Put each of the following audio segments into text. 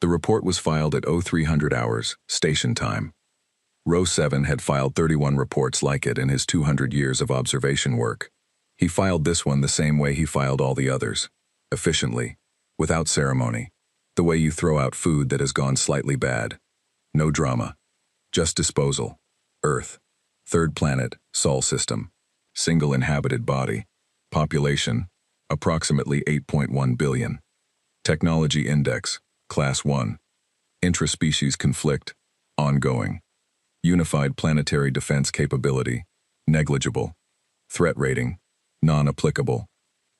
The report was filed at 0300 hours, station time. Row 7 had filed 31 reports like it in his 200 years of observation work. He filed this one the same way he filed all the others. Efficiently. Without ceremony. The way you throw out food that has gone slightly bad. No drama. Just disposal. Earth. Third planet, Sol system. Single inhabited body. Population, approximately 8.1 billion. Technology index, class 1. Intraspecies conflict, ongoing. Unified planetary defense capability, negligible. Threat rating, non-applicable.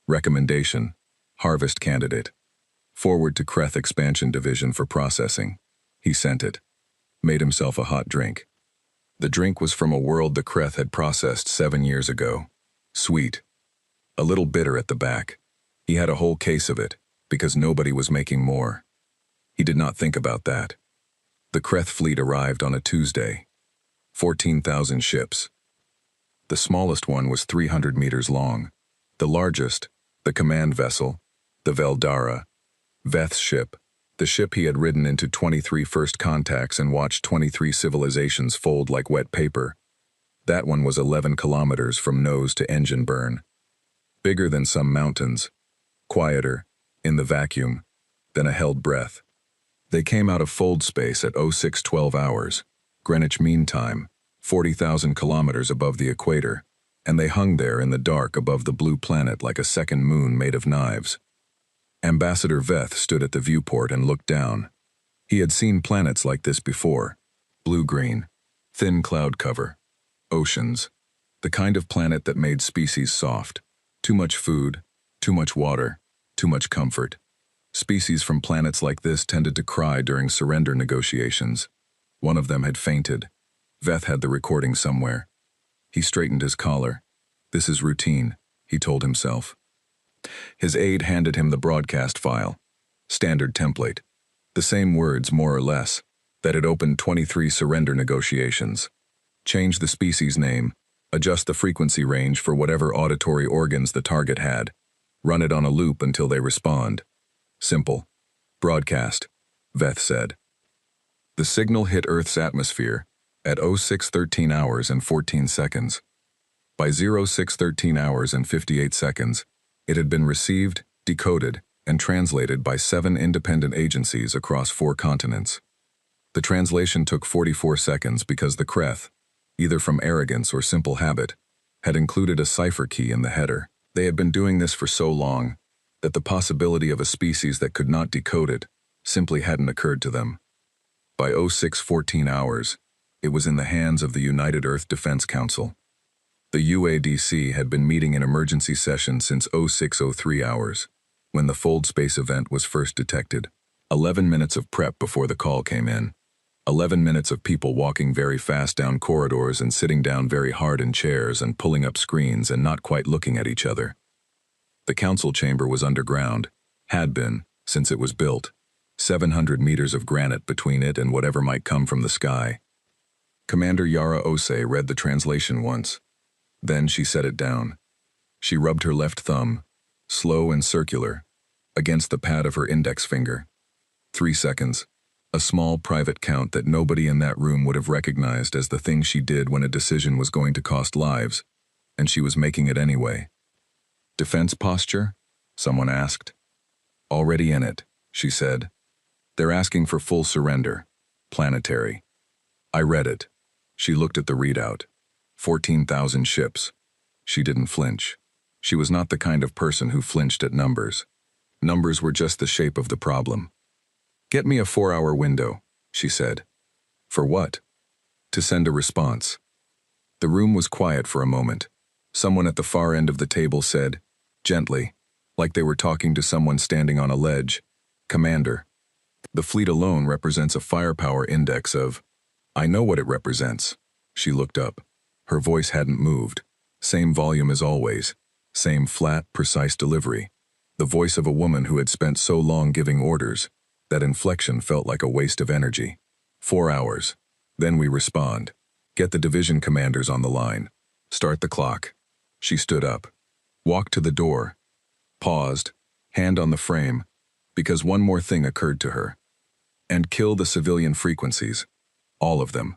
Recommendation, harvest candidate. Forward to Kreth Expansion Division for processing. He sent it. Made himself a hot drink. The drink was from a world the Kreth had processed 7 years ago. Sweet. A little bitter at the back. He had a whole case of it, because nobody was making more. He did not think about that. The Kreth fleet arrived on a Tuesday. 14,000 ships. The smallest one was 300 meters long. The largest, the command vessel, the Veldara, Veth's ship, the ship he had ridden into 23 first contacts and watched 23 civilizations fold like wet paper. That one was 11 kilometers from nose to engine burn. Bigger than some mountains. Quieter, in the vacuum, than a held breath. They came out of fold space at 0612 hours, Greenwich Mean Time, 40,000 kilometers above the equator, and they hung there in the dark above the blue planet like a second moon made of knives. Ambassador Veth stood at the viewport and looked down. He had seen planets like this before. Blue-green, thin cloud cover, oceans, the kind of planet that made species soft. Too much food, too much water, too much comfort. Species from planets like this tended to cry during surrender negotiations. One of them had fainted. Veth had the recording somewhere. He straightened his collar. This is routine, he told himself. His aide handed him the broadcast file. Standard template. The same words, more or less, that had opened 23 surrender negotiations. Change the species name. Adjust the frequency range for whatever auditory organs the target had. Run it on a loop until they respond. Simple. Broadcast, Veth said. The signal hit Earth's atmosphere at 0613 hours and 14 seconds. By 0613 hours and 58 seconds, it had been received, decoded, and translated by 7 independent agencies across 4 continents. The translation took 44 seconds because the Kreth, either from arrogance or simple habit, had included a cipher key in the header. They had been doing this for so long that the possibility of a species that could not decode it simply hadn't occurred to them. By 0614 hours, it was in the hands of the United Earth Defense Council. The UADC had been meeting in emergency session since 0603 hours, when the fold space event was first detected. 11 minutes of prep before the call came in. 11 minutes of people walking very fast down corridors and sitting down very hard in chairs and pulling up screens and not quite looking at each other. The council chamber was underground, had been, since it was built, 700 meters of granite between it and whatever might come from the sky. Commander Yara Ose read the translation once. Then she set it down. She rubbed her left thumb, slow and circular, against the pad of her index finger. 3 seconds. A small private count that nobody in that room would have recognized as the thing she did when a decision was going to cost lives, and she was making it anyway. Defense posture? Someone asked. Already in it, she said. They're asking for full surrender. Planetary. I read it. She looked at the readout. 14,000 ships. She didn't flinch. She was not the kind of person who flinched at numbers. Numbers were just the shape of the problem. Get me a 4-hour window, she said. For what? To send a response. The room was quiet for a moment. Someone at the far end of the table said, gently, like they were talking to someone standing on a ledge, Commander, the fleet alone represents a firepower index of... I know what it represents. She looked up. Her voice hadn't moved. Same volume as always. Same flat, precise delivery. The voice of a woman who had spent so long giving orders. That inflection felt like a waste of energy. 4 hours. Then we respond. Get the division commanders on the line. Start the clock. She stood up. Walked to the door. Paused. Hand on the frame. Because one more thing occurred to her. And kill the civilian frequencies. All of them.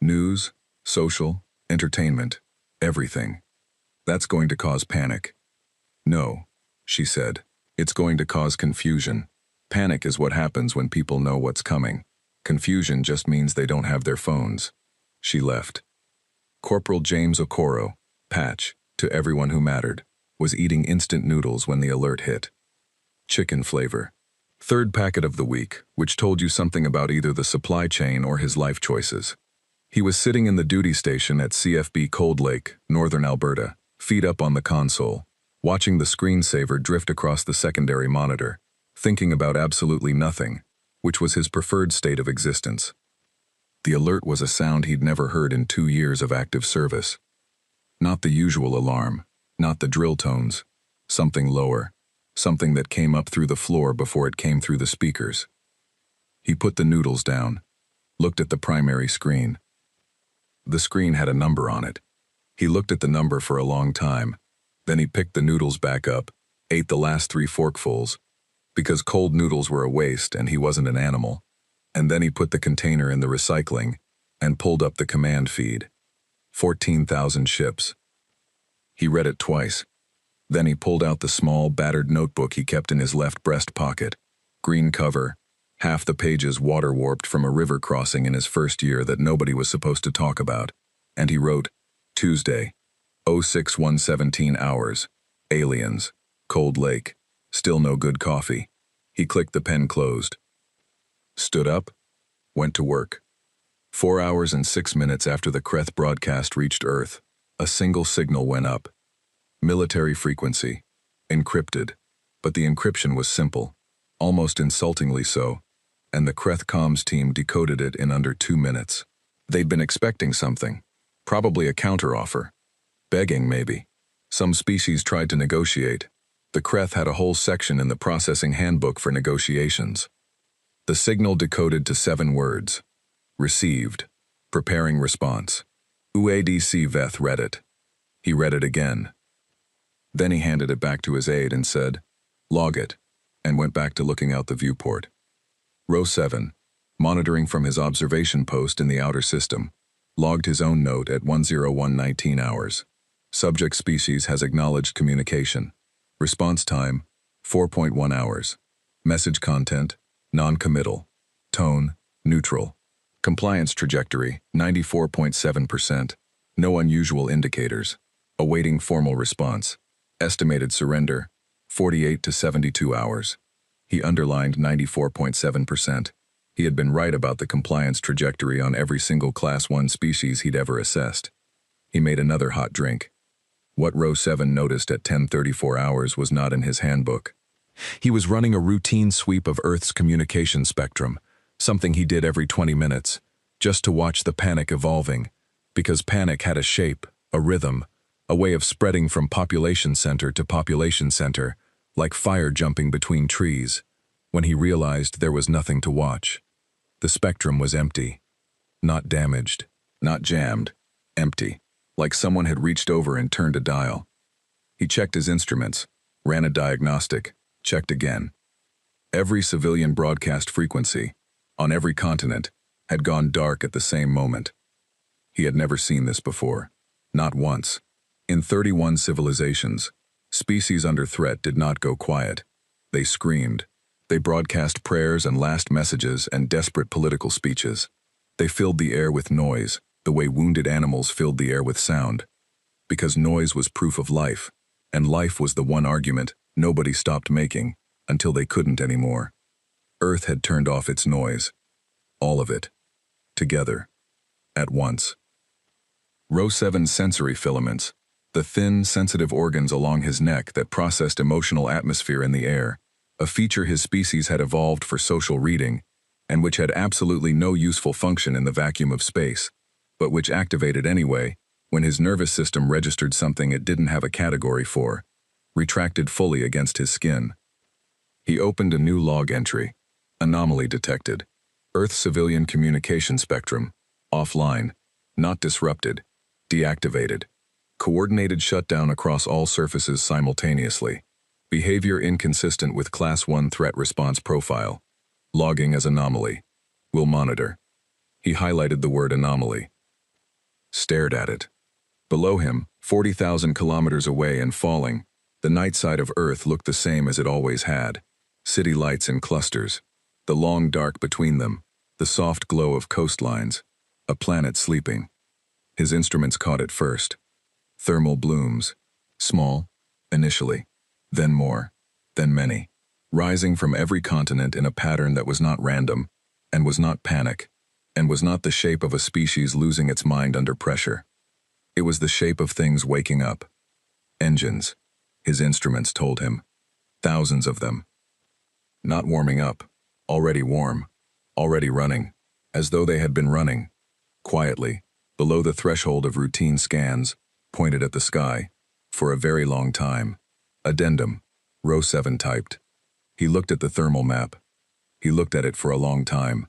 News, social, entertainment, everything. That's going to cause panic. No, she said. It's going to cause confusion. Panic is what happens when people know what's coming. Confusion just means they don't have their phones. She left. Corporal James Okoro, Patch, to everyone who mattered, was eating instant noodles when the alert hit. Chicken flavor. Third packet of the week, which told you something about either the supply chain or his life choices. He was sitting in the duty station at CFB Cold Lake, northern Alberta, feet up on the console, watching the screensaver drift across the secondary monitor, thinking about absolutely nothing, which was his preferred state of existence. The alert was a sound he'd never heard in 2 years of active service. Not the usual alarm, not the drill tones, something lower, something that came up through the floor before it came through the speakers. He put the noodles down, looked at the primary screen. The screen had a number on it. He looked at the number for a long time. Then he picked the noodles back up, ate the last 3 forkfuls, because cold noodles were a waste and he wasn't an animal. And then he put the container in the recycling and pulled up the command feed. 14,000 ships. He read it twice. Then he pulled out the small, battered notebook he kept in his left breast pocket. Green cover, half the pages water-warped from a river crossing in his first year that nobody was supposed to talk about. And he wrote, Tuesday, 06:17 hours, aliens, Cold Lake, still no good coffee. He clicked the pen closed. Stood up, went to work. 4 hours and 6 minutes after the Kreth broadcast reached Earth, a single signal went up. Military frequency, encrypted, but the encryption was simple, almost insultingly so, and the Kreth comms team decoded it in under 2 minutes. They'd been expecting something, probably a counteroffer. Begging, maybe. Some species tried to negotiate. The Kreth had a whole section in the processing handbook for negotiations. The signal decoded to 7 words. Received. Preparing response. UADC Veth read it. He read it again. Then he handed it back to his aide and said, log it, and went back to looking out the viewport. Row 7, monitoring from his observation post in the outer system, logged his own note at 101:19 hours. Subject species has acknowledged communication. Response time, 4.1 hours. Message content, non-committal. Tone, neutral. Compliance trajectory, 94.7%. No unusual indicators. Awaiting formal response. Estimated surrender, 48 to 72 hours. He underlined 94.7%. He had been right about the compliance trajectory on every single Class 1 species he'd ever assessed. He made another hot drink. What Row 7 noticed at 10:34 hours was not in his handbook. He was running a routine sweep of Earth's communication spectrum, something he did every 20 minutes, just to watch the panic evolving, because panic had a shape, a rhythm, a way of spreading from population center to population center, like fire jumping between trees. When he realized there was nothing to watch. The spectrum was empty. Not damaged, not jammed, empty, like someone had reached over and turned a dial. He checked his instruments, ran a diagnostic, checked again. Every civilian broadcast frequency, on every continent, had gone dark at the same moment. He had never seen this before, not once. In 31 civilizations, species under threat did not go quiet. They screamed. They broadcast prayers and last messages and desperate political speeches. They filled the air with noise, the way wounded animals filled the air with sound. Because noise was proof of life, and life was the one argument nobody stopped making until they couldn't anymore. Earth had turned off its noise. All of it. Together. At once. Row 7's sensory filaments, the thin, sensitive organs along his neck that processed emotional atmosphere in the air, a feature his species had evolved for social reading, and which had absolutely no useful function in the vacuum of space, but which activated anyway when his nervous system registered something it didn't have a category for, retracted fully against his skin. He opened a new log entry. Anomaly detected. Earth civilian communication spectrum, offline, not disrupted, deactivated. Coordinated shutdown across all surfaces simultaneously. Behavior inconsistent with Class 1 threat response profile. Logging as anomaly. Will monitor. He highlighted the word anomaly. Stared at it. Below him, 40,000 kilometers away and falling, the night side of Earth looked the same as it always had. City lights in clusters. The long dark between them. The soft glow of coastlines. A planet sleeping. His instruments caught it first. Thermal blooms. Small, initially. Then more. Then many. Rising from every continent in a pattern that was not random, and was not panic, and was not the shape of a species losing its mind under pressure. It was the shape of things waking up. Engines, his instruments told him. Thousands of them. Not warming up. Already warm. Already running. As though they had been running. Quietly, below the threshold of routine scans, pointed at the sky, for a very long time. Addendum, row 7 typed. He looked at the thermal map. He looked at it for a long time.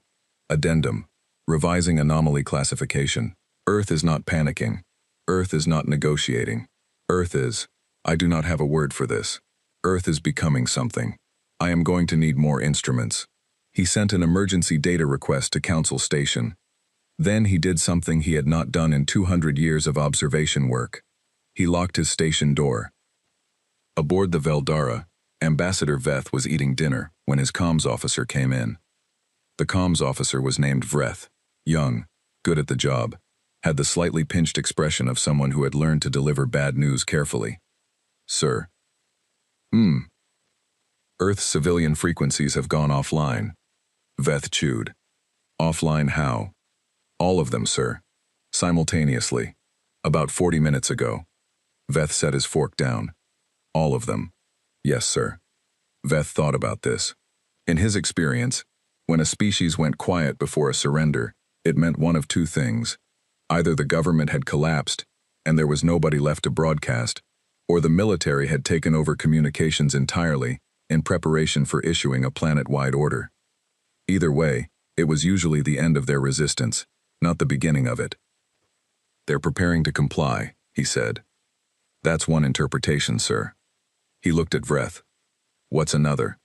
Addendum, revising anomaly classification. Earth is not panicking. Earth is not negotiating. Earth is, I do not have a word for this. Earth is becoming something. I am going to need more instruments. He sent an emergency data request to Council Station. Then he did something he had not done in 200 years of observation work. He locked his station door. Aboard the Veldara, Ambassador Veth was eating dinner when his comms officer came in. The comms officer was named Vreth, young, good at the job, had the slightly pinched expression of someone who had learned to deliver bad news carefully. Sir. Earth's civilian frequencies have gone offline. Veth chewed. Offline how? All of them, sir. Simultaneously. About 40 minutes ago. Veth set his fork down. All of them. Yes, sir. Veth thought about this. In his experience, when a species went quiet before a surrender, it meant one of two things. Either the government had collapsed, and there was nobody left to broadcast, or the military had taken over communications entirely in preparation for issuing a planet-wide order. Either way, it was usually the end of their resistance, not the beginning of it. They're preparing to comply, he said. That's one interpretation, sir. He looked at Vreth. What's another?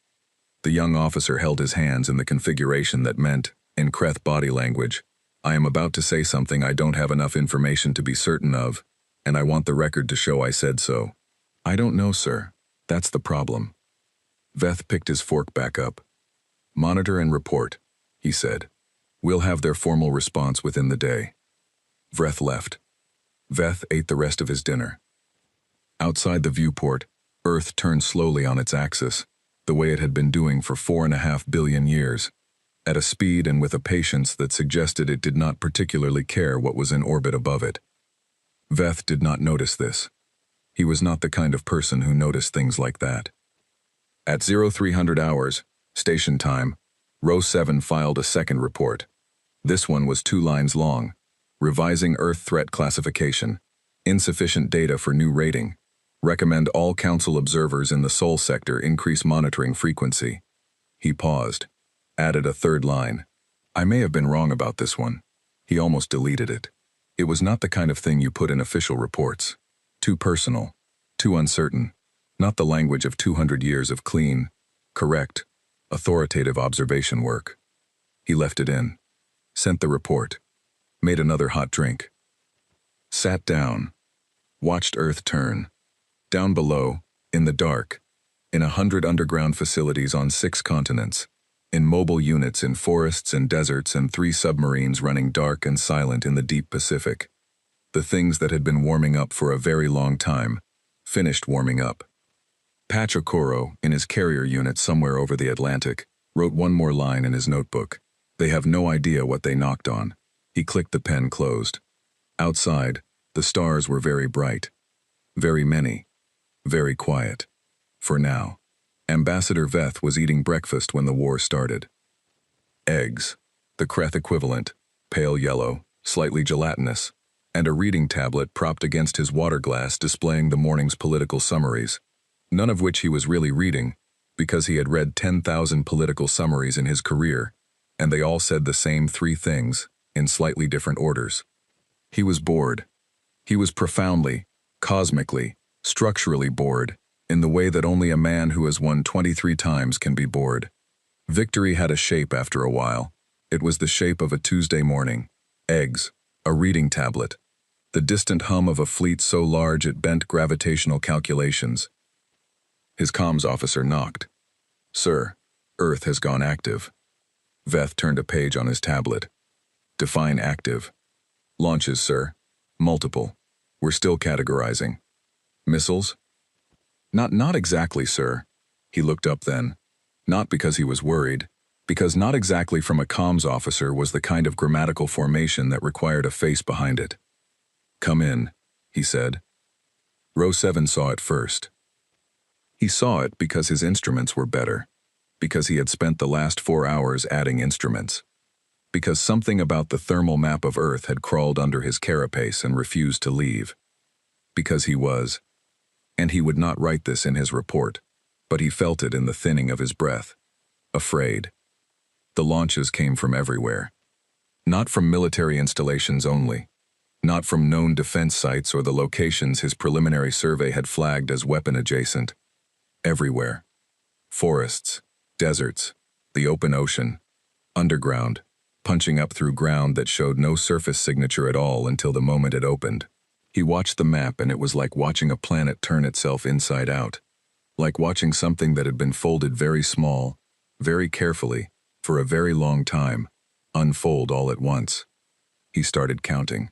The young officer held his hands in the configuration that meant, in Kreth body language, I am about to say something I don't have enough information to be certain of, and I want the record to show I said so. I don't know, sir. That's the problem. Veth picked his fork back up. Monitor and report, he said. We'll have their formal response within the day. Vreth left. Veth ate the rest of his dinner. Outside the viewport, Earth turned slowly on its axis, the way it had been doing for 4.5 billion years, at a speed and with a patience that suggested it did not particularly care what was in orbit above it. Veth did not notice this. He was not the kind of person who noticed things like that. At 0300 hours, station time, row 7 filed a second report. This one was 2 lines long. Revising Earth threat classification. Insufficient data for new rating. Recommend all Council observers in the Sol sector increase monitoring frequency. He paused. Added a third line. I may have been wrong about this one. He almost deleted it. It was not the kind of thing you put in official reports. Too personal. Too uncertain. Not the language of 200 years of clean, correct, authoritative observation work. He left it in. Sent the report. Made another hot drink. Sat down. Watched Earth turn. Down below, in the dark, in 100 underground facilities on 6 continents, in mobile units in forests and deserts and 3 submarines running dark and silent in the deep Pacific. The things that had been warming up for a very long time, finished warming up. Pachokoro, in his carrier unit somewhere over the Atlantic, wrote one more line in his notebook. They have no idea what they knocked on. He clicked the pen closed. Outside, the stars were very bright. Very many. Very quiet. For now. Ambassador Veth was eating breakfast when the war started. Eggs. The Kreth equivalent. Pale yellow, slightly gelatinous. And a reading tablet propped against his water glass displaying the morning's political summaries. None of which he was really reading, because he had read 10,000 political summaries in his career, and they all said the same 3 things, in slightly different orders. He was bored. He was profoundly, cosmically, structurally bored, in the way that only a man who has won 23 times can be bored. Victory had a shape after a while. It was the shape of a Tuesday morning. Eggs. A reading tablet. The distant hum of a fleet so large it bent gravitational calculations. His comms officer knocked. "Sir, Earth has gone active." Veth turned a page on his tablet. "Define active." "Launches, sir. Multiple. We're still categorizing." "Missiles?" Not exactly, sir." He looked up then. Not because he was worried, because not exactly from a comms officer was the kind of grammatical formation that required a face behind it. "Come in," he said. Row 7 saw it first. He saw it because his instruments were better, because he had spent the last 4 hours adding instruments, because something about the thermal map of Earth had crawled under his carapace and refused to leave, because he was, and he would not write this in his report, but he felt it in the thinning of his breath, afraid. The launches came from everywhere. Not from military installations only, not from known defense sites or the locations his preliminary survey had flagged as weapon adjacent. Everywhere. Forests, deserts, the open ocean, underground, punching up through ground that showed no surface signature at all until the moment it opened. He watched the map and it was like watching a planet turn itself inside out, like watching something that had been folded very small, very carefully, for a very long time, unfold all at once. He started counting.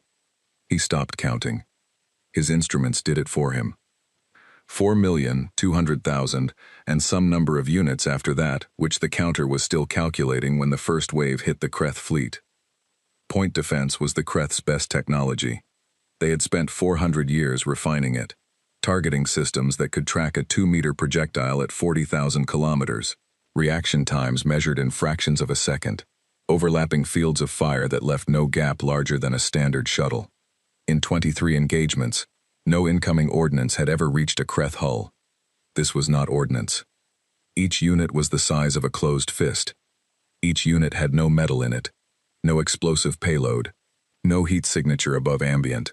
He stopped counting. His instruments did it for him. 4,200,000 and some number of units after that, which the counter was still calculating when the first wave hit the Kreth fleet. Point defense was the Kreth's best technology. They had spent 400 years refining it, targeting systems that could track a 2-meter projectile at 40,000 kilometers, reaction times measured in fractions of a second, overlapping fields of fire that left no gap larger than a standard shuttle. In 23 engagements, no incoming ordnance had ever reached a Kreth hull. This was not ordnance. Each unit was the size of a closed fist. Each unit had no metal in it, no explosive payload, no heat signature above ambient.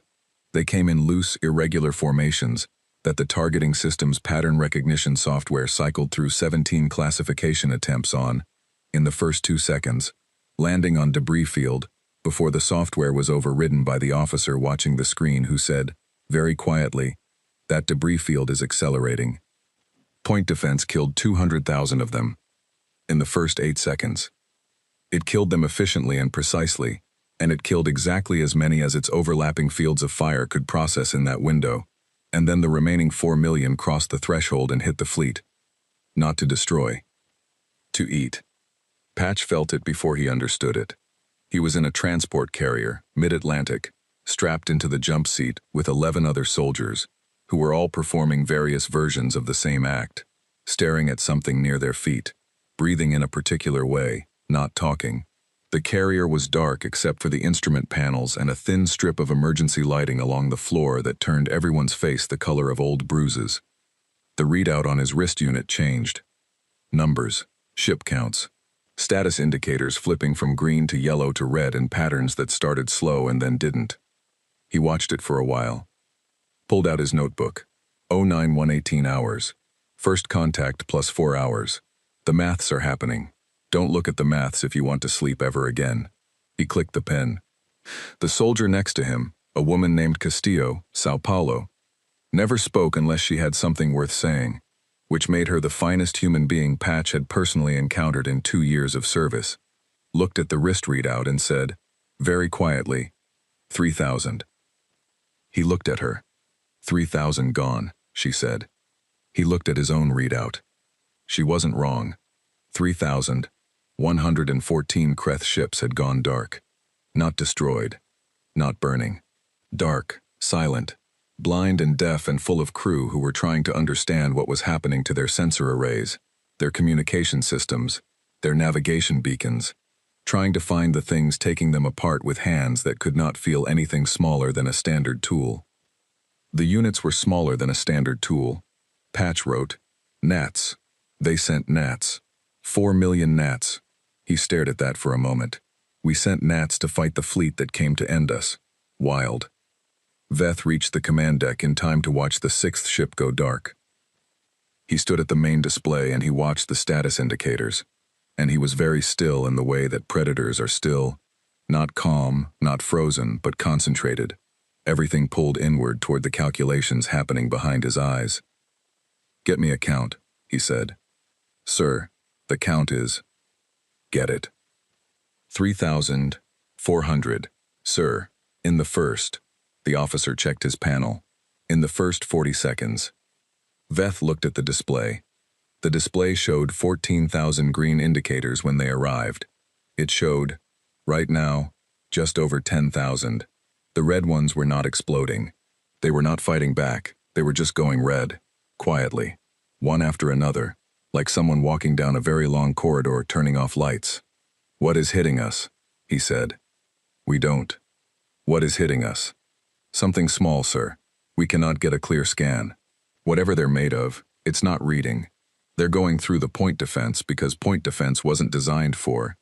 They came in loose, irregular formations that the targeting system's pattern recognition software cycled through 17 classification attempts on, in the first 2 seconds, landing on debris field before the software was overridden by the officer watching the screen who said, very quietly, "That debris field is accelerating." Point defense killed 200,000 of them in the first 8 seconds. It killed them efficiently and precisely, and it killed exactly as many as its overlapping fields of fire could process in that window, and then the remaining 4 million crossed the threshold and hit the fleet. Not to destroy. To eat. Patch felt it before he understood it. He was in a transport carrier, mid-Atlantic, strapped into the jump seat with 11 other soldiers, who were all performing various versions of the same act, staring at something near their feet, breathing in a particular way, not talking. The carrier was dark except for the instrument panels and a thin strip of emergency lighting along the floor that turned everyone's face the color of old bruises. The readout on his wrist unit changed. Numbers, ship counts, status indicators flipping from green to yellow to red in patterns that started slow and then didn't. He watched it for a while. Pulled out his notebook. 09118 hours. First contact plus 4 hours. The maths are happening. Don't look at the maths if you want to sleep ever again. He clicked the pen. The soldier next to him, a woman named Castillo, Sao Paulo, never spoke unless she had something worth saying, which made her the finest human being Patch had personally encountered in 2 years of service. Looked at the wrist readout and said, very quietly, 3,000. He looked at her. 3,000 gone, she said. He looked at his own readout. She wasn't wrong. 3,114 Kreth ships had gone dark. Not destroyed. Not burning. Dark, silent, blind and deaf and full of crew who were trying to understand what was happening to their sensor arrays, their communication systems, their navigation beacons, trying to find the things taking them apart with hands that could not feel anything smaller than a standard tool. The units were smaller than a standard tool. Patch wrote, "Gnats. They sent gnats. 4 million gnats." He stared at that for a moment. "We sent gnats to fight the fleet that came to end us. Wild." Veth reached the command deck in time to watch the 6th ship go dark. He stood at the main display and he watched the status indicators. and he was very still in the way that predators are still, not calm, not frozen, but concentrated. Everything pulled inward toward the calculations happening behind his eyes. "Get me a count," he said. "Sir, the count is—" "Get it." 3,400, sir. In the first. The officer checked his panel. In the first 40 seconds. Veth looked at the display. The display showed 14,000 green indicators when they arrived. It showed, right now, just over 10,000. The red ones were not exploding. They were not fighting back. They were just going red, quietly, one after another, like someone walking down a very long corridor turning off lights. "What is hitting us?" he said. "We don't." "What is hitting us?" "Something small, sir. We cannot get a clear scan. Whatever they're made of, it's not reading. They're going through the point defense because point defense wasn't designed for—"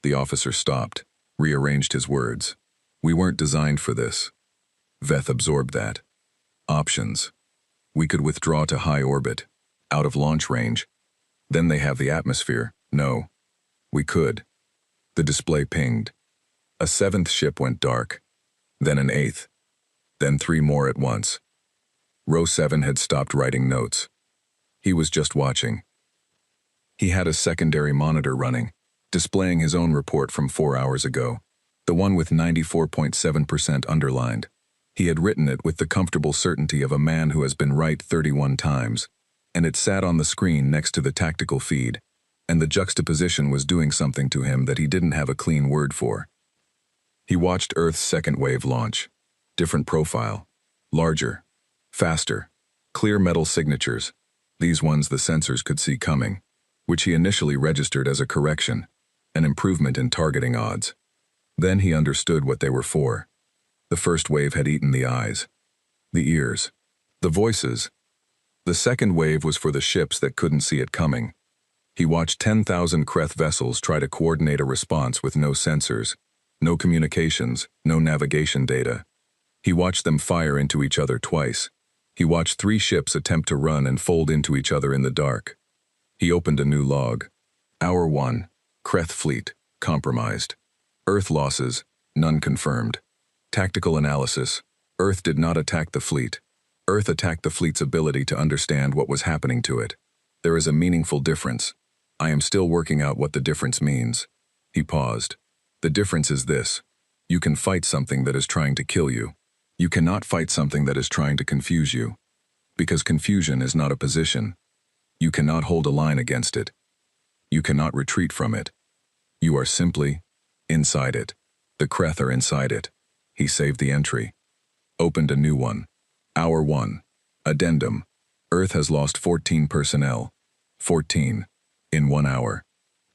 The officer stopped, rearranged his words. "We weren't designed for this." Veth absorbed that. "Options. We could withdraw to high orbit, out of launch range. Then they have the atmosphere. No. We could." The display pinged. A seventh ship went dark. Then an eighth. Then 3 more at once. Row 7 had stopped writing notes. He was just watching. He had a secondary monitor running, displaying his own report from 4 hours ago, the one with 94.7% underlined. He had written it with the comfortable certainty of a man who has been right 31 times, and it sat on the screen next to the tactical feed, and the juxtaposition was doing something to him that he didn't have a clean word for. He watched Earth's second wave launch. Different profile. Larger. Faster. Clear metal signatures. These ones the sensors could see coming, which he initially registered as a correction, an improvement in targeting odds. Then he understood what they were for. The first wave had eaten the eyes, the ears, the voices. The second wave was for the ships that couldn't see it coming. He watched 10,000 Kreth vessels try to coordinate a response with no sensors, no communications, no navigation data. He watched them fire into each other twice. He watched 3 ships attempt to run and fold into each other in the dark. He opened a new log. Hour 1, Kreth fleet, compromised. Earth losses, none confirmed. Tactical analysis. Earth did not attack the fleet. Earth attacked the fleet's ability to understand what was happening to it. There is a meaningful difference. I am still working out what the difference means. He paused. The difference is this. You can fight something that is trying to kill you. You cannot fight something that is trying to confuse you. Because confusion is not a position. You cannot hold a line against it. You cannot retreat from it. You are simply inside it. The Kreth are inside it. He saved the entry. Opened a new one. Hour 1. Addendum. Earth has lost 14 personnel. 14. In 1 hour.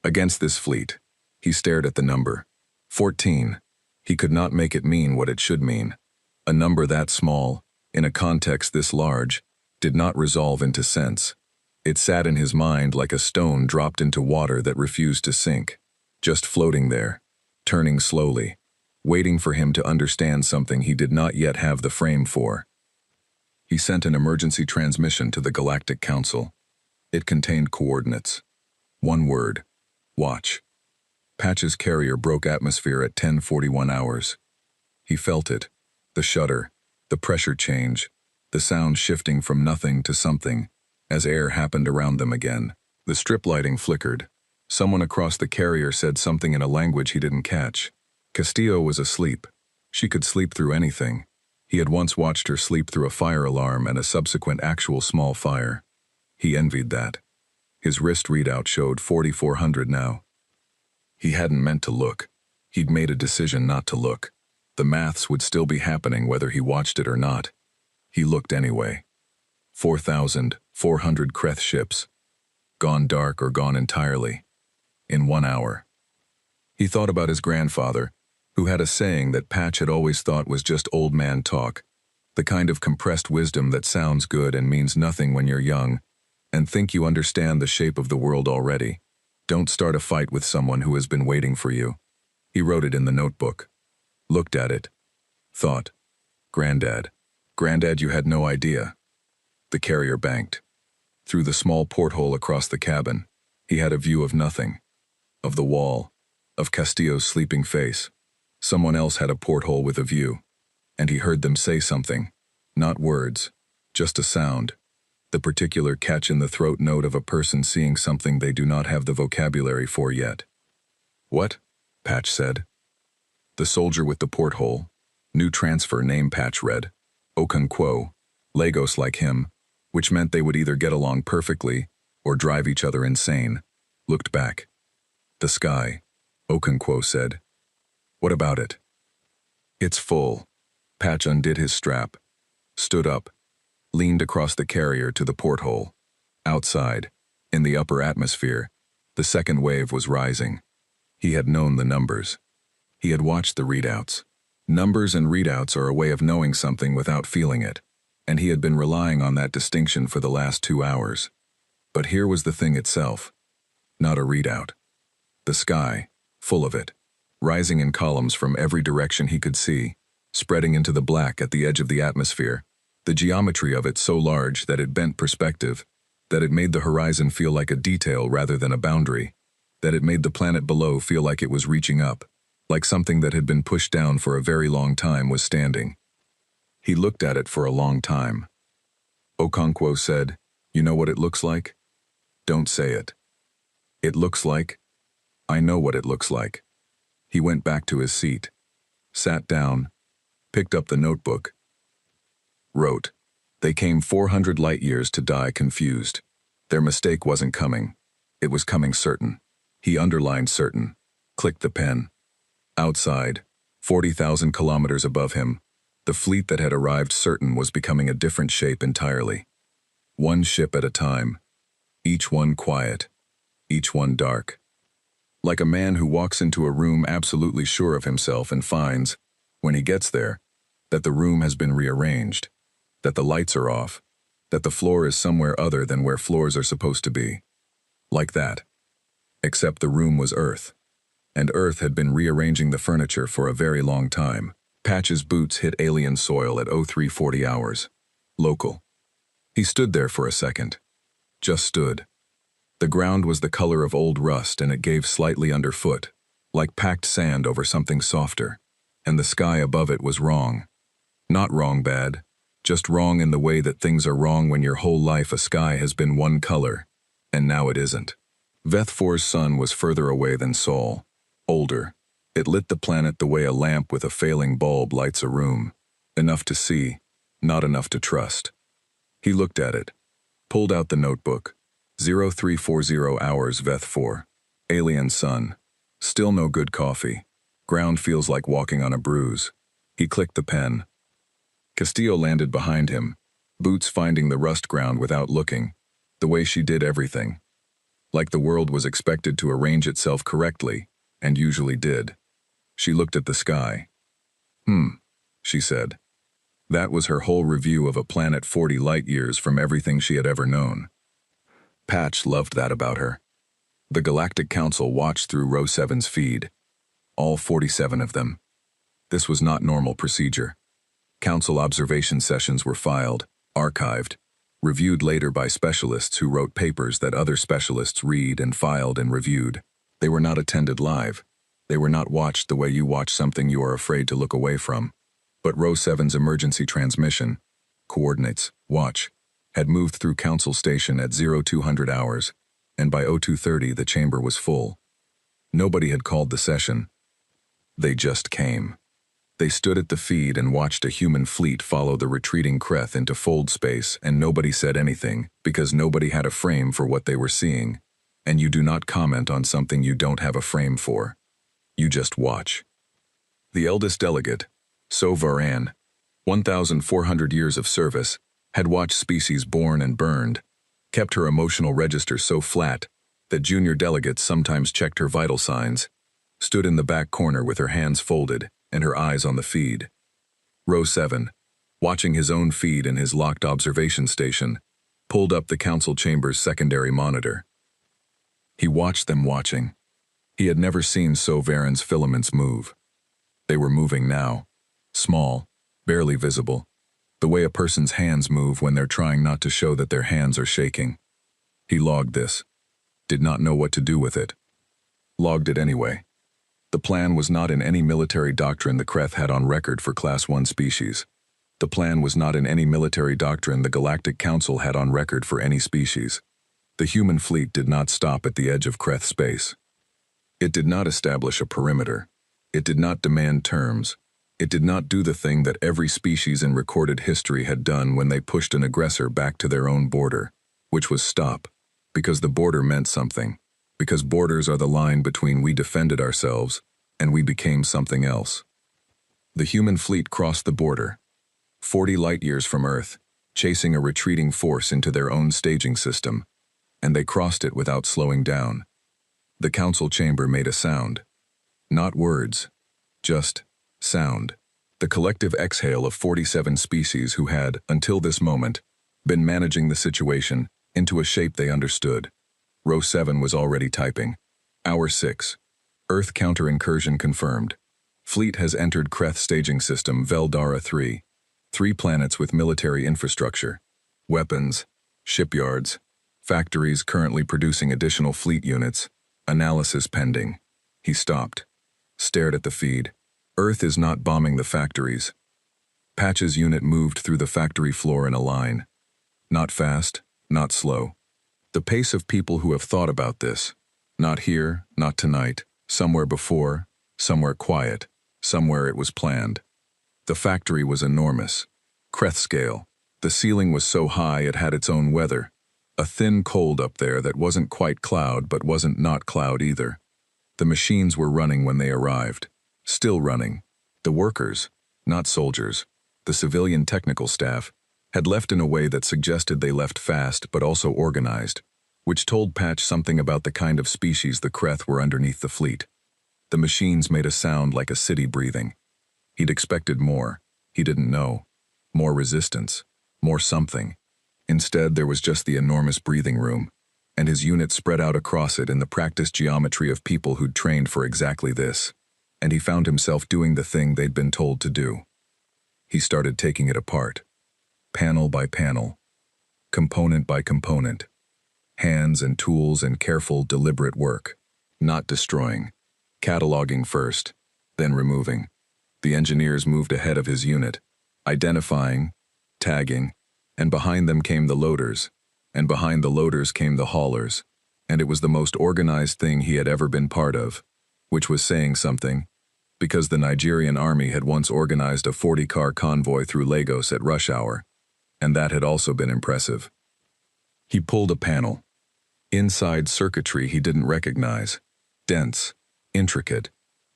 Against this fleet. He stared at the number. 14. He could not make it mean what it should mean. A number that small, in a context this large, did not resolve into sense. It sat in his mind like a stone dropped into water that refused to sink, just floating there, turning slowly, waiting for him to understand something he did not yet have the frame for. He sent an emergency transmission to the Galactic Council. It contained coordinates. 1 word. Watch. Patch's carrier broke atmosphere at 10:41 hours. He felt it. The shudder, the pressure change, the sound shifting from nothing to something, as air happened around them again. The strip lighting flickered. Someone across the carrier said something in a language he didn't catch. Castillo was asleep. She could sleep through anything. He had once watched her sleep through a fire alarm and a subsequent actual small fire. He envied that. His wrist readout showed 4,400 now. He hadn't meant to look. He'd made a decision not to look. The maths would still be happening whether he watched it or not. He looked anyway. 4,400 Kreth ships. Gone dark or gone entirely. In 1 hour. He thought about his grandfather, who had a saying that Patch had always thought was just old man talk, the kind of compressed wisdom that sounds good and means nothing when you're young, and think you understand the shape of the world already. Don't start a fight with someone who has been waiting for you. He wrote it in the notebook. Looked at it. Thought. Granddad. Granddad, you had no idea. The carrier banked. Through the small porthole across the cabin, he had a view of nothing. of the wall, of Castillo's sleeping face. Someone else had a porthole with a view, and he heard them say something. Not words, just a sound. The particular catch-in-the-throat note of a person seeing something they do not have the vocabulary for yet. "What?" Patch said. The soldier with the porthole, new transfer name Patch read, Okonkwo, Lagos like him, which meant they would either get along perfectly or drive each other insane, looked back. "The sky," Okonkwo said. "What about it?" "It's full." Patch undid his strap, stood up, leaned across the carrier to the porthole. Outside, in the upper atmosphere, the second wave was rising. He had known the numbers. He had watched the readouts. Numbers and readouts are a way of knowing something without feeling it, and he had been relying on that distinction for the last 2 hours. But here was the thing itself, not a readout. The sky, full of it, rising in columns from every direction he could see, spreading into the black at the edge of the atmosphere, the geometry of it so large that it bent perspective, that it made the horizon feel like a detail rather than a boundary, that it made the planet below feel like it was reaching up, like something that had been pushed down for a very long time was standing. He looked at it for a long time. Okonkwo said, "You know what it looks like?" "Don't say it." "It looks like—" "I know what it looks like." He went back to his seat, sat down, picked up the notebook, wrote, "They came 400 light-years to die confused. Their mistake wasn't coming. It was coming certain." He underlined certain, clicked the pen. Outside, 40,000 kilometers above him, the fleet that had arrived certain was becoming a different shape entirely. One ship at a time, each one quiet, each one dark. Like a man who walks into a room absolutely sure of himself and finds, when he gets there, that the room has been rearranged, that the lights are off, that the floor is somewhere other than where floors are supposed to be. Like that. Except the room was Earth, and Earth had been rearranging the furniture for a very long time. Patch's boots hit alien soil at 0340 hours. Local. He stood there for a second. Just stood. The ground was the color of old rust and it gave slightly underfoot, like packed sand over something softer, and the sky above it was wrong. Not wrong bad, just wrong in the way that things are wrong when your whole life a sky has been one color, and now it isn't. Veth-4's sun was further away than Sol, older. It lit the planet the way a lamp with a failing bulb lights a room, enough to see, not enough to trust. He looked at it, pulled out the notebook. 0340 hours Veth-4. Alien sun. Still no good coffee. Ground feels like walking on a bruise. He clicked the pen. Castillo landed behind him, boots finding the rust ground without looking, the way she did everything. Like the world was expected to arrange itself correctly, and usually did. She looked at the sky. She said. That was her whole review of a planet 40 light-years from everything she had ever known. Patch loved that about her. The Galactic Council watched through Row 7's feed. All 47 of them. This was not normal procedure. Council observation sessions were filed, archived, reviewed later by specialists who wrote papers that other specialists read and filed and reviewed. They were not attended live. They were not watched the way you watch something you are afraid to look away from. But Row 7's emergency transmission, coordinates, watch, had moved through Council Station at 0200 hours, and by 0230 the chamber was full. Nobody had called the session. They just came. They stood at the feed and watched a human fleet follow the retreating Kreth into fold space, and nobody said anything because nobody had a frame for what they were seeing, and you do not comment on something you don't have a frame for. You just watch. The eldest delegate, So Varan, 1,400 years of service, had watched species born and burned, kept her emotional register so flat that junior delegates sometimes checked her vital signs, stood in the back corner with her hands folded and her eyes on the feed. Row 7, watching his own feed in his locked observation station, pulled up the council chamber's secondary monitor. He watched them watching. He had never seen So Varan's filaments move. They were moving now, small, barely visible, the way a person's hands move when they're trying not to show that their hands are shaking. He logged this, did not know what to do with it. logged it anyway. The plan was not in any military doctrine the Kreth had on record for Class 1 species. The plan was not in any military doctrine the Galactic Council had on record for any species. The human fleet did not stop at the edge of Kreth space. It did not establish a perimeter. It did not demand terms. It did not do the thing that every species in recorded history had done when they pushed an aggressor back to their own border, which was stop, because the border meant something, because borders are the line between we defended ourselves and we became something else. The human fleet crossed the border, 40 light-years from Earth, chasing a retreating force into their own staging system, and they crossed it without slowing down. The council chamber made a sound. Not words, just sound. The collective exhale of 47 species who had, until this moment, been managing the situation into a shape they understood. Row 7 was already typing. Hour 6. Earth counter-incursion confirmed. Fleet has entered Kreth staging system Veldara 3. 3 planets with military infrastructure. Weapons, shipyards, factories currently producing additional fleet units. Analysis pending. He stopped. Stared at the feed. Earth is not bombing the factories. Patch's unit moved through the factory floor in a line. Not fast, not slow. The pace of people who have thought about this. Not here, not tonight, somewhere before, somewhere quiet, somewhere it was planned. The factory was enormous. Kreth scale. The ceiling was so high it had its own weather. A thin cold up there that wasn't quite cloud but wasn't not cloud either. The machines were running when they arrived. Still running. The workers, not soldiers, the civilian technical staff, had left in a way that suggested they left fast but also organized, which told Patch something about the kind of species the Kreth were underneath the fleet. The machines made a sound like a city breathing. He'd expected more. He didn't know. More resistance. More something. Instead, there was just the enormous breathing room, and his unit spread out across it in the practiced geometry of people who'd trained for exactly this, and he found himself doing the thing they'd been told to do. He started taking it apart. Panel by panel. Component by component. Hands and tools and careful, deliberate work. Not destroying. Cataloging first, then removing. The engineers moved ahead of his unit, identifying, tagging, and behind them came the loaders, and behind the loaders came the haulers, and it was the most organized thing he had ever been part of, which was saying something, because the Nigerian army had once organized a 40-car convoy through Lagos at rush hour, and that had also been impressive. He pulled a panel. Inside circuitry he didn't recognize. Dense, intricate,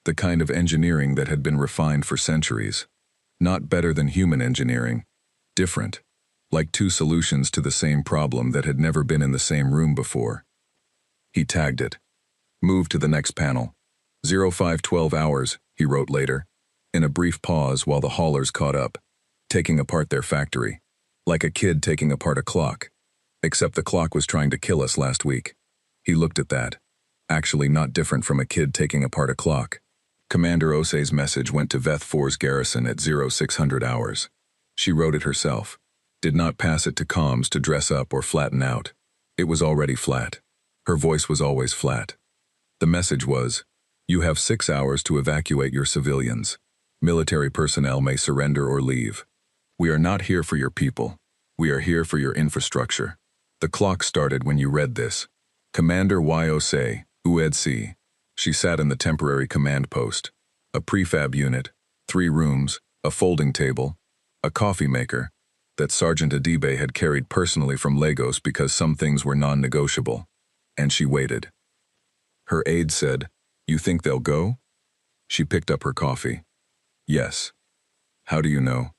the kind of engineering that had been refined for centuries. Not better than human engineering. Different. Like 2 solutions to the same problem that had never been in the same room before. He tagged it. Moved to the next panel. 0512 hours, he wrote later, in a brief pause while the haulers caught up, taking apart their factory. Like a kid taking apart a clock. Except the clock was trying to kill us last week. He looked at that. Actually not different from a kid taking apart a clock. Commander Osei's message went to Veth 4's garrison at 0600 hours. She wrote it herself. Did not pass it to comms to dress up or flatten out. It was already flat. Her voice was always flat. The message was, you have 6 hours to evacuate your civilians. Military personnel may surrender or leave. We are not here for your people. We are here for your infrastructure. The clock started when you read this. Commander Y. Osei, UEDC. She sat in the temporary command post. A prefab unit, 3 rooms, a folding table, a coffee maker, that Sergeant Adibe had carried personally from Lagos because some things were non-negotiable. And she waited. Her aide said, you think they'll go? She picked up her coffee. Yes. How do you know?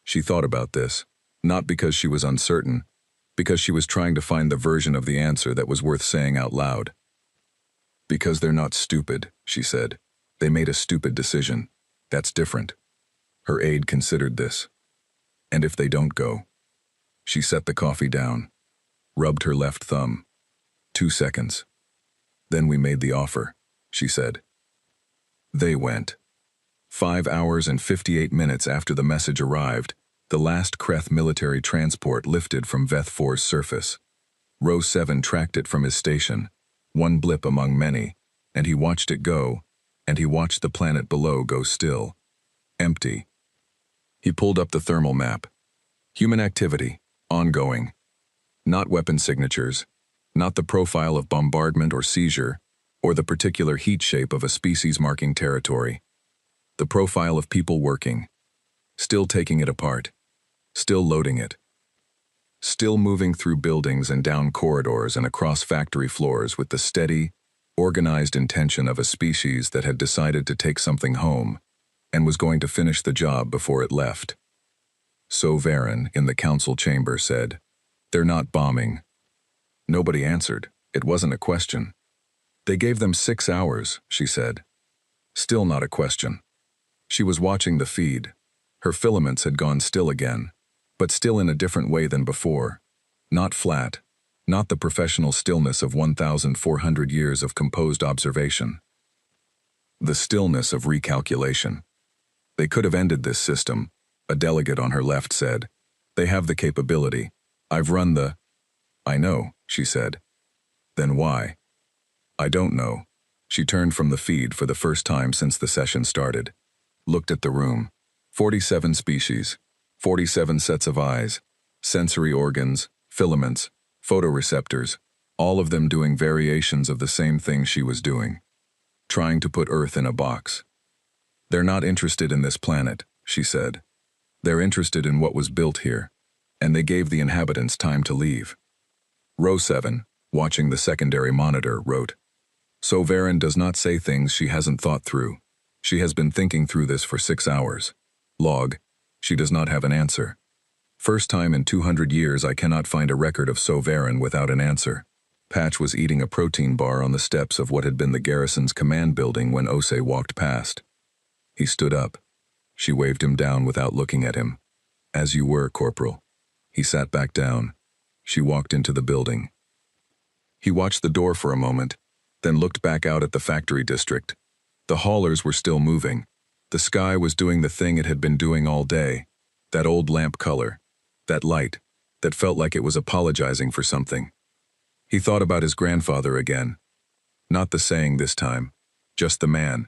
She thought about this, not because she was uncertain, because she was trying to find the version of the answer that was worth saying out loud. Because they're not stupid, she said. They made a stupid decision. That's different. Her aide considered this. And if they don't go? She set the coffee down, rubbed her left thumb. 2 seconds. Then we made the offer, she said. They went. 5 hours and 58 minutes after the message arrived, the last Kreth military transport lifted from Veth 4's surface. Row 7 tracked it from his station, one blip among many, And he watched it go, and he watched the planet below go still. Empty. He pulled up the thermal map. Human activity, ongoing. Not weapon signatures, not the profile of bombardment or seizure, or the particular heat shape of a species marking territory. The profile of people working, still taking it apart, still loading it, still moving through buildings and down corridors and across factory floors with the steady, organized intention of a species that had decided to take something home and was going to finish the job before it left. So Varen, in the council chamber, said, "They're not bombing." Nobody answered. It wasn't a question. "They gave them 6 hours," she said. Still not a question. She was watching the feed. Her filaments had gone still again, but still in a different way than before. Not flat, not the professional stillness of 1,400 years of composed observation. The stillness of recalculation. They could have ended this system, a delegate on her left said. They have the capability. I've run the... I know, she said. Then why? I don't know. She turned from the feed for the first time since the session started. Looked at the room. 47 species, 47 sets of eyes, sensory organs, filaments, photoreceptors, all of them doing variations of the same thing she was doing. Trying to put Earth in a box. They're not interested in this planet, she said. They're interested in what was built here, and they gave the inhabitants time to leave. Row 7, watching the secondary monitor, wrote, So Varen does not say things she hasn't thought through. She has been thinking through this for 6 hours. Log, she does not have an answer. First time in 200 years I cannot find a record of So Varen without an answer. Patch was eating a protein bar on the steps of what had been the garrison's command building when Ose walked past. He stood up. She waved him down without looking at him. As you were, Corporal. He sat back down. She walked into the building. He watched the door for a moment, then looked back out at the factory district. The haulers were still moving. The sky was doing the thing it had been doing all day. That old lamp color. That light. That felt like it was apologizing for something. He thought about his grandfather again. Not the saying this time. Just the man.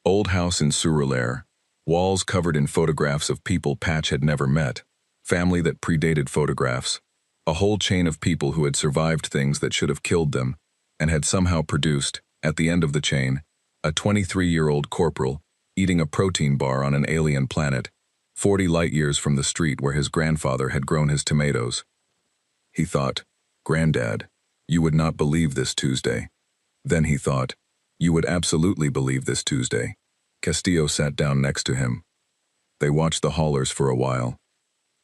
Old house in Surulaire. Walls covered in photographs of people Patch had never met. Family that predated photographs. A whole chain of people who had survived things that should have killed them, and had somehow produced, at the end of the chain, a 23-year-old corporal, eating a protein bar on an alien planet, 40 light-years from the street where his grandfather had grown his tomatoes. He thought, Granddad, you would not believe this Tuesday. Then he thought, you would absolutely believe this Tuesday. Castillo sat down next to him. They watched the haulers for a while.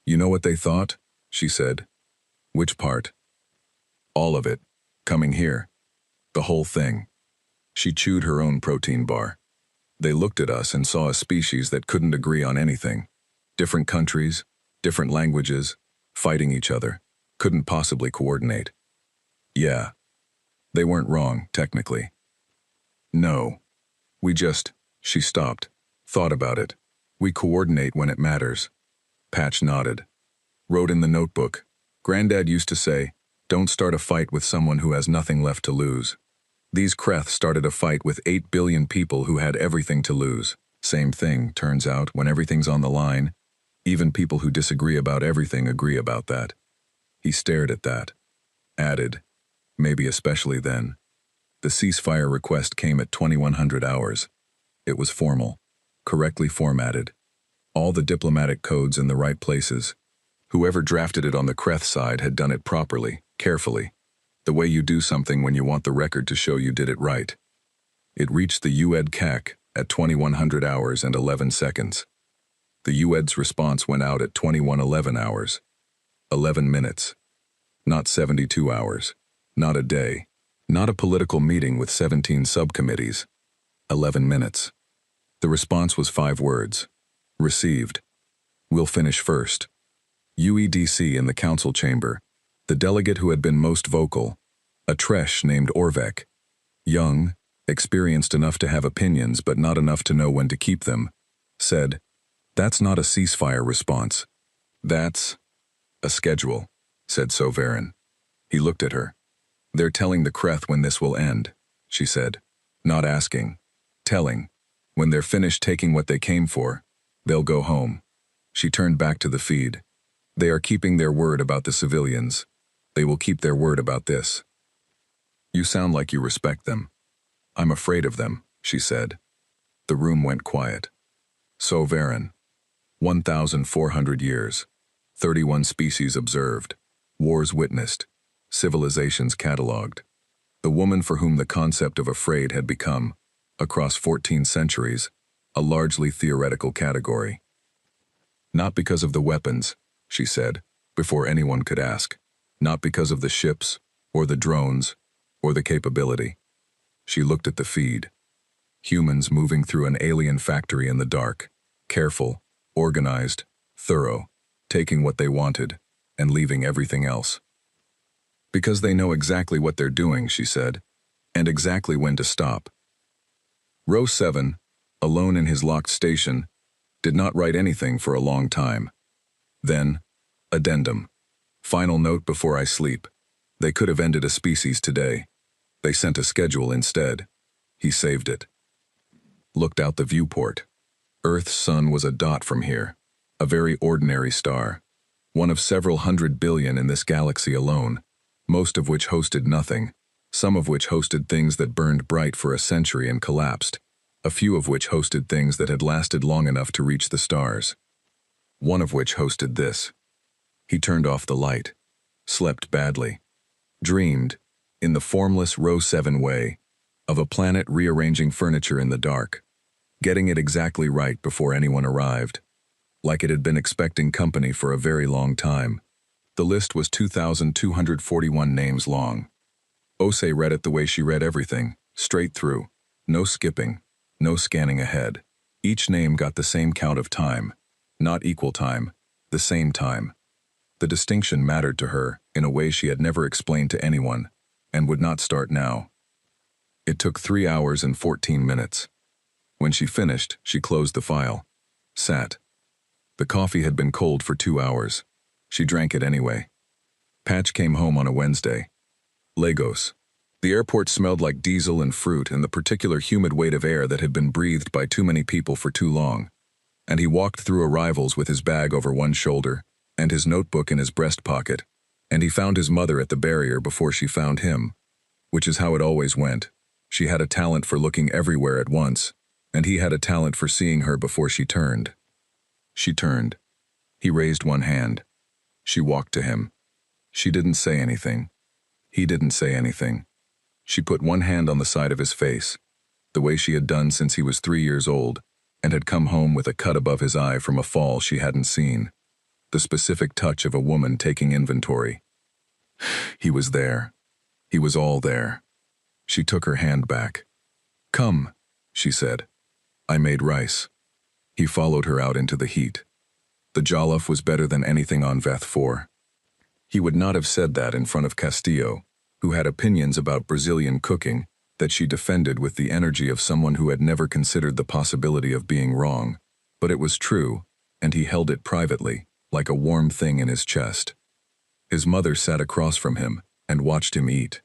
You know what they thought? She said. Which part? All of it. Coming here. The whole thing. She chewed her own protein bar. They looked at us and saw a species that couldn't agree on anything. Different countries, different languages, fighting each other, couldn't possibly coordinate. Yeah. They weren't wrong, technically. No. She stopped, thought about it. We coordinate when it matters. Patch nodded. Wrote in the notebook. Granddad used to say, don't start a fight with someone who has nothing left to lose. These Kreth started a fight with 8 billion people who had everything to lose. Same thing, turns out, when everything's on the line. Even people who disagree about everything agree about that. He stared at that. Added, maybe especially then. The ceasefire request came at 2100 hours. It was formal, correctly formatted. All the diplomatic codes in the right places. Whoever drafted it on the Kreth side had done it properly, carefully. The way you do something when you want the record to show you did it right. It reached the UED-CAC at 2100 hours and 11 seconds. The UED's response went out at 2111 hours. 11 minutes. Not 72 hours. Not a day. Not a political meeting with 17 subcommittees. 11 minutes. The response was 5 words. Received. We'll finish first. UEDC in the council chamber. The delegate who had been most vocal, a Tresh named Orvek. Young, experienced enough to have opinions but not enough to know when to keep them, said, That's not a ceasefire response. That's a schedule, said So Varen. He looked at her. They're telling the Kreth when this will end, she said. Not asking. Telling. When they're finished taking what they came for, they'll go home. She turned back to the feed. They are keeping their word about the civilians. They will keep their word about this. You sound like you respect them. I'm afraid of them, she said. The room went quiet. So Varen. 1,400 years. 31 species observed. Wars witnessed. Civilizations catalogued. The woman for whom the concept of afraid had become, across 14 centuries, a largely theoretical category. Not because of the weapons, she said, before anyone could ask. Not because of the ships, or the drones, or the capability. She looked at the feed. Humans moving through an alien factory in the dark, careful, organized, thorough, taking what they wanted, and leaving everything else. Because they know exactly what they're doing, she said, and exactly when to stop. Row 7, alone in his locked station, did not write anything for a long time. Then, addendum. Final note before I sleep. They could have ended a species today. They sent a schedule instead. He saved it. Looked out the viewport. Earth's sun was a dot from here, a very ordinary star, one of several 100 billion in this galaxy alone, most of which hosted nothing, some of which hosted things that burned bright for a century and collapsed, a few of which hosted things that had lasted long enough to reach the stars. One of which hosted this. He turned off the light, slept badly, dreamed, in the formless Row 7 way, of a planet rearranging furniture in the dark, getting it exactly right before anyone arrived, like it had been expecting company for a very long time. The list was 2,241 names long. Ose read it the way she read everything, straight through, no skipping, no scanning ahead. Each name got the same count of time, not equal time, the same time. The distinction mattered to her in a way she had never explained to anyone, and would not start now. It took 3 hours and 14 minutes. When she finished, she closed the file. Sat. The coffee had been cold for 2 hours. She drank it anyway. Patch came home on a Wednesday. Lagos. The airport smelled like diesel and fruit and the particular humid weight of air that had been breathed by too many people for too long. And he walked through arrivals with his bag over one shoulder and his notebook in his breast pocket, and he found his mother at the barrier before she found him, which is how it always went. She had a talent for looking everywhere at once, and he had a talent for seeing her before she turned. She turned. He raised one hand. She walked to him. She didn't say anything. He didn't say anything. She put one hand on the side of his face, the way she had done since he was 3 years old, and had come home with a cut above his eye from a fall she hadn't seen. The specific touch of a woman taking inventory. He was there. He was all there. She took her hand back. Come, she said. I made rice. He followed her out into the heat. The jollof was better than anything on Veth 4. He would not have said that in front of Castillo, who had opinions about Brazilian cooking that she defended with the energy of someone who had never considered the possibility of being wrong. But it was true, and he held it privately, like a warm thing in his chest. His mother sat across from him and watched him eat.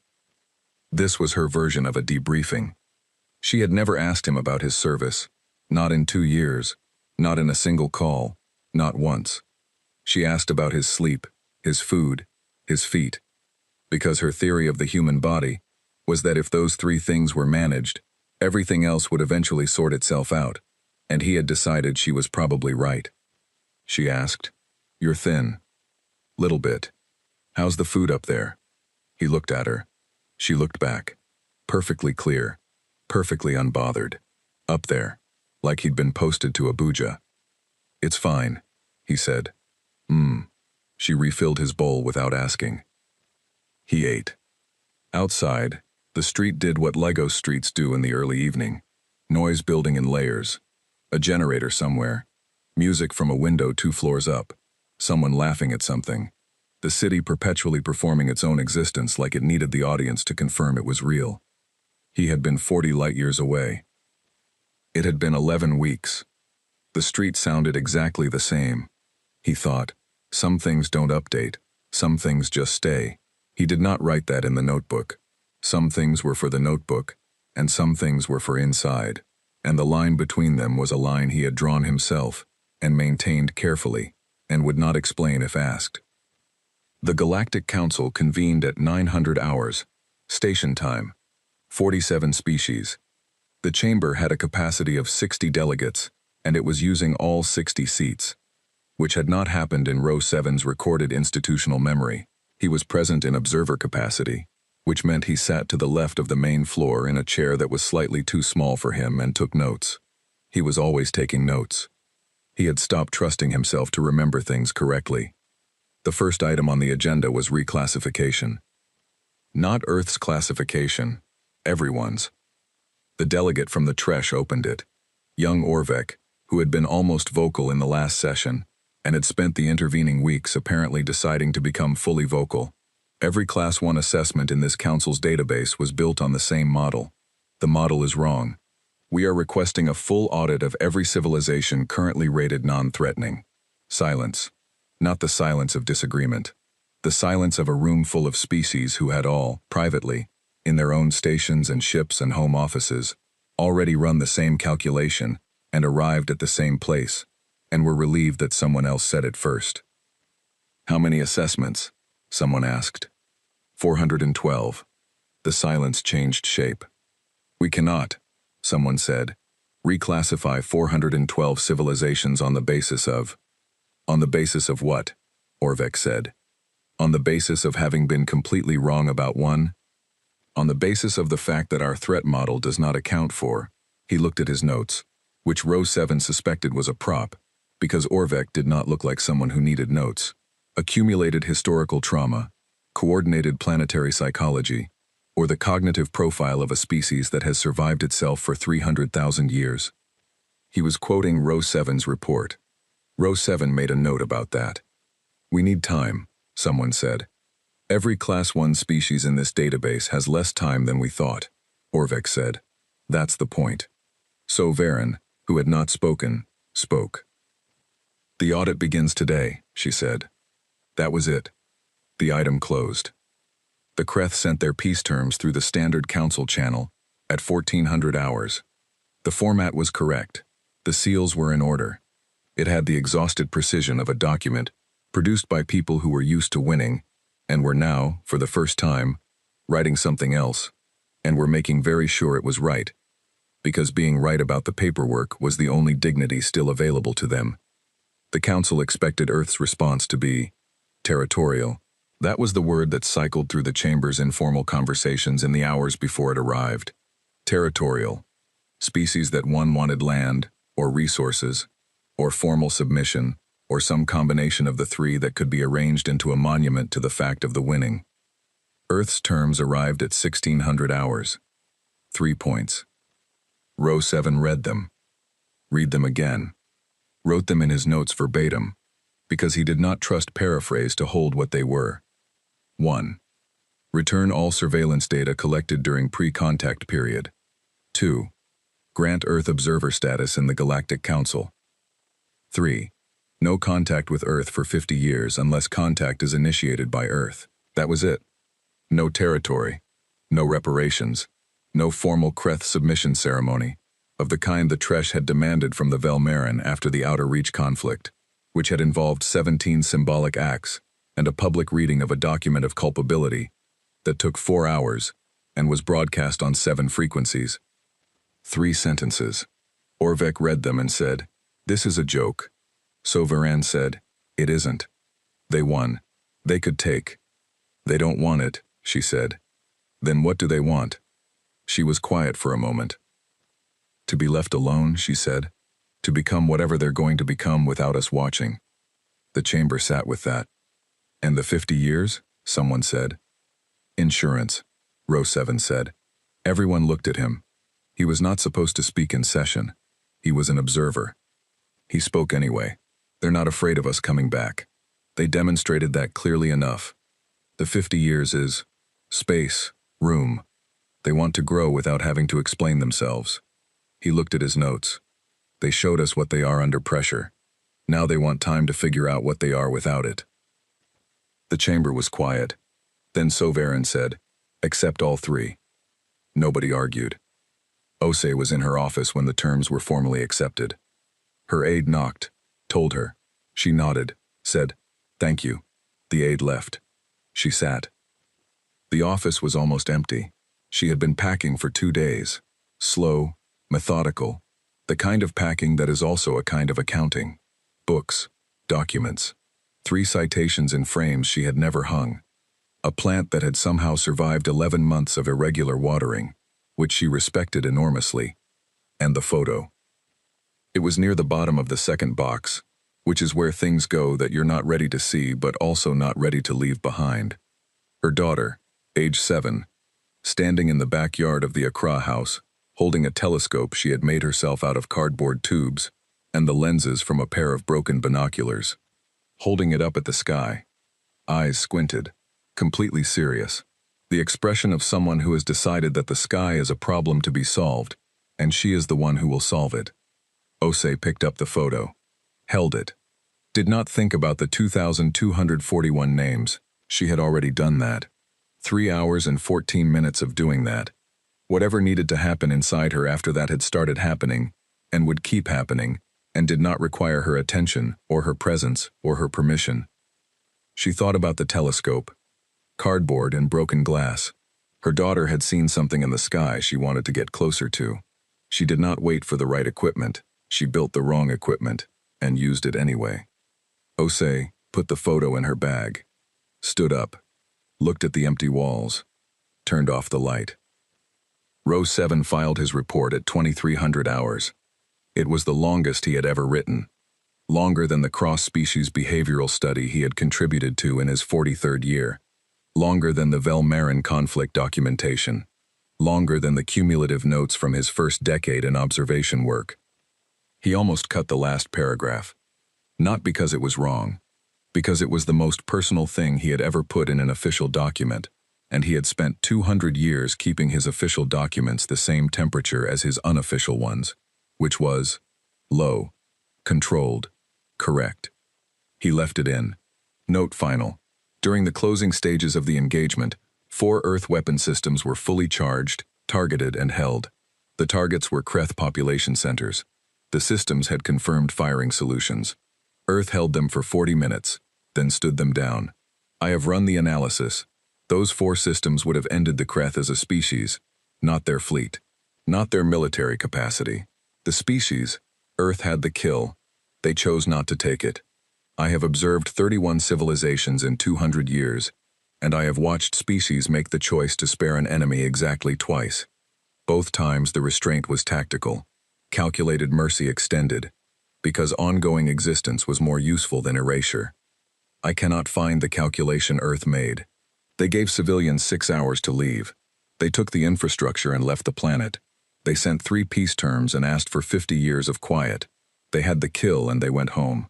This was her version of a debriefing. She had never asked him about his service, not in 2 years, not in a single call, not once. She asked about his sleep, his food, his feet, because her theory of the human body was that if those 3 things were managed, everything else would eventually sort itself out, and he had decided she was probably right. She asked, You're thin. Little bit. How's the food up there? He looked at her. She looked back. Perfectly clear. Perfectly unbothered. Up there. Like he'd been posted to Abuja. It's fine, he said. She refilled his bowl without asking. He ate. Outside, the street did what Lego streets do in the early evening. Noise building in layers. A generator somewhere. Music from a window 2 floors up. Someone laughing at something. The city perpetually performing its own existence like it needed the audience to confirm it was real. He had been 40 light years away. It had been 11 weeks. The street sounded exactly the same. He thought, some things don't update, some things just stay. He did not write that in the notebook. Some things were for the notebook, and some things were for inside, and the line between them was a line he had drawn himself and maintained carefully, and would not explain if asked. The Galactic Council convened at 900 hours, station time, 47 species. The chamber had a capacity of 60 delegates, and it was using all 60 seats, which had not happened in Row 7's recorded institutional memory. He was present in observer capacity, which meant he sat to the left of the main floor in a chair that was slightly too small for him and took notes. He was always taking notes. He had stopped trusting himself to remember things correctly. The first item on the agenda was reclassification. Not Earth's classification, everyone's. The delegate from the Tresh opened it. Young Orvek, who had been almost vocal in the last session, and had spent the intervening weeks apparently deciding to become fully vocal. Every Class 1 assessment in this council's database was built on the same model. The model is wrong. We are requesting a full audit of every civilization currently rated non-threatening. Silence. Not the silence of disagreement. The silence of a room full of species who had all, privately, in their own stations and ships and home offices, already run the same calculation and arrived at the same place, and were relieved that someone else said it first. How many assessments? Someone asked. 412. The silence changed shape. We cannot, someone said, reclassify 412 civilizations on the basis of... On the basis of what? Orvek said. On the basis of having been completely wrong about one? On the basis of the fact that our threat model does not account for... He looked at his notes, which Row 7 suspected was a prop, because Orvek did not look like someone who needed notes. Accumulated historical trauma, coordinated planetary psychology, or the cognitive profile of a species that has survived itself for 300,000 years. He was quoting Row 7's report. Row 7 made a note about that. We need time, someone said. Every Class 1 species in this database has less time than we thought, Orvek said. That's the point. So Varen, who had not spoken, spoke. The audit begins today, she said. That was it. The item closed. The Kreth sent their peace terms through the standard council channel at 1400 hours. The format was correct. The seals were in order. It had the exhausted precision of a document produced by people who were used to winning and were now, for the first time, writing something else, and were making very sure it was right, because being right about the paperwork was the only dignity still available to them. The council expected Earth's response to be territorial. That was the word that cycled through the chamber's informal conversations in the hours before it arrived. Territorial. Species that one wanted land, or resources, or formal submission, or some combination of the three that could be arranged into a monument to the fact of the winning. Earth's terms arrived at 1600 hours. 3 points. Row 7 read them. Read them again. Wrote them in his notes verbatim, because he did not trust paraphrase to hold what they were. 1. Return all surveillance data collected during pre-contact period. 2. Grant Earth observer status in the Galactic Council. 3. No contact with Earth for 50 years unless contact is initiated by Earth. That was it. No territory. No reparations. No formal Kreth submission ceremony, of the kind the Tresh had demanded from the Velmarin after the Outer Reach conflict, which had involved 17 symbolic acts and a public reading of a document of culpability that took 4 hours and was broadcast on 7 frequencies. 3 sentences. Orvek read them and said, "This is a joke." So Varan said, "It isn't. They won. They could take." "They don't want it," she said. "Then what do they want?" She was quiet for a moment. "To be left alone," she said. "To become whatever they're going to become without us watching." The chamber sat with that. "And the 50 years?" someone said. "Insurance," Row 7 said. Everyone looked at him. He was not supposed to speak in session. He was an observer. He spoke anyway. "They're not afraid of us coming back. They demonstrated that clearly enough. The 50 years is space, room. They want to grow without having to explain themselves." He looked at his notes. "They showed us what they are under pressure. Now they want time to figure out what they are without it." The chamber was quiet. Then Sovereign said, "Accept all 3." Nobody argued. Ose was in her office when the terms were formally accepted. Her aide knocked, told her. She nodded, said, "Thank you." The aide left. She sat. The office was almost empty. She had been packing for 2 days. Slow, methodical, the kind of packing that is also a kind of accounting. Books, documents, 3 citations in frames she had never hung. A plant that had somehow survived 11 months of irregular watering, which she respected enormously. And the photo. It was near the bottom of the second box, which is where things go that you're not ready to see but also not ready to leave behind. Her daughter, age 7, standing in the backyard of the Accra house, holding a telescope she had made herself out of cardboard tubes and the lenses from a pair of broken binoculars, holding it up at the sky, eyes squinted, completely serious, the expression of someone who has decided that the sky is a problem to be solved, and she is the one who will solve it. Ose picked up the photo, held it, did not think about the 2,241 names. She had already done that. 3 hours and 14 minutes of doing that. Whatever needed to happen inside her after that had started happening, and would keep happening, and did not require her attention, or her presence, or her permission. She thought about the telescope, cardboard and broken glass. Her daughter had seen something in the sky she wanted to get closer to. She did not wait for the right equipment. She built the wrong equipment, and used it anyway. Ose put the photo in her bag, stood up, looked at the empty walls, turned off the light. Row 7 filed his report at 2300 hours. It was the longest he had ever written, longer than the cross-species behavioral study he had contributed to in his 43rd year, longer than the Velmarin conflict documentation, longer than the cumulative notes from his first decade in observation work. He almost cut the last paragraph, not because it was wrong, because it was the most personal thing he had ever put in an official document, and he had spent 200 years keeping his official documents the same temperature as his unofficial ones, which was low, controlled, correct. He left it in. Note final. During the closing stages of the engagement, 4 Earth weapon systems were fully charged, targeted, and held. The targets were Kreth population centers. The systems had confirmed firing solutions. Earth held them for 40 minutes, then stood them down. I have run the analysis. Those 4 systems would have ended the Kreth as a species, not their fleet, not their military capacity. The species, Earth had the kill. They chose not to take it. I have observed 31 civilizations in 200 years, and I have watched species make the choice to spare an enemy exactly twice. Both times the restraint was tactical, calculated mercy extended, because ongoing existence was more useful than erasure. I cannot find the calculation Earth made. They gave civilians 6 hours to leave. They took the infrastructure and left the planet. They sent 3 peace terms and asked for 50 years of quiet. They had the kill and they went home.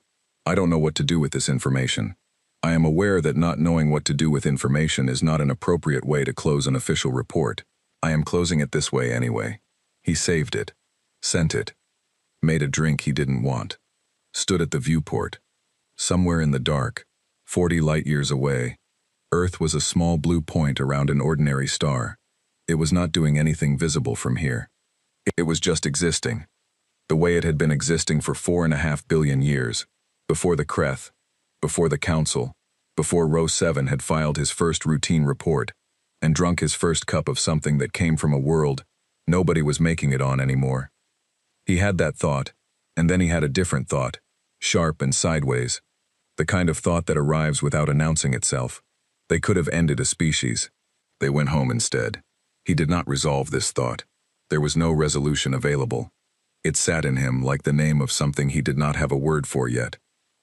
I don't know what to do with this information. I am aware that not knowing what to do with information is not an appropriate way to close an official report. I am closing it this way anyway. He saved it, sent it, made a drink he didn't want, stood at the viewport. Somewhere in the dark, 40 light-years away, Earth was a small blue point around an ordinary star. It was not doing anything visible from here. It was just existing, the way it had been existing for 4.5 billion years, before the Kreth, before the Council, before Row 7 had filed his first routine report, and drunk his first cup of something that came from a world nobody was making it on anymore. He had that thought, and then he had a different thought, sharp and sideways, the kind of thought that arrives without announcing itself. They could have ended a species. They went home instead. He did not resolve this thought. There was no resolution available. It sat in him like the name of something he did not have a word for yet,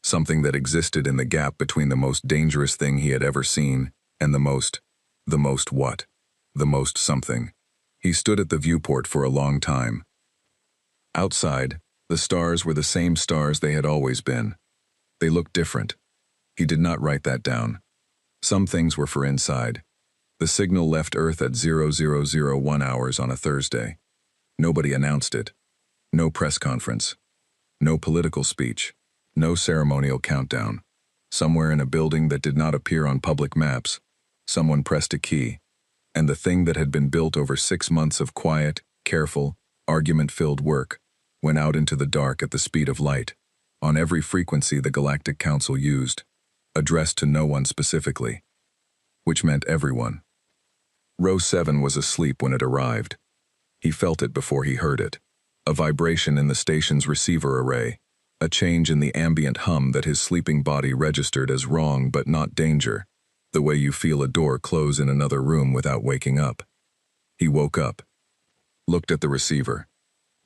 something that existed in the gap between the most dangerous thing he had ever seen and the most what? The most something. He stood at the viewport for a long time. Outside, the stars were the same stars they had always been. They looked different. He did not write that down. Some things were for inside. The signal left Earth at 0001 hours on a Thursday. Nobody announced it. No press conference. No political speech. No ceremonial countdown. Somewhere in a building that did not appear on public maps, someone pressed a key, and the thing that had been built over 6 months of quiet, careful, Argument-filled work went out into the dark at the speed of light, on every frequency the Galactic Council used, addressed to no one specifically, which meant everyone. Row 7 was asleep when it arrived. He felt it before he heard it. A vibration in the station's receiver array, a change in the ambient hum that his sleeping body registered as wrong but not danger, the way you feel a door close in another room without waking up. He woke up, looked at the receiver,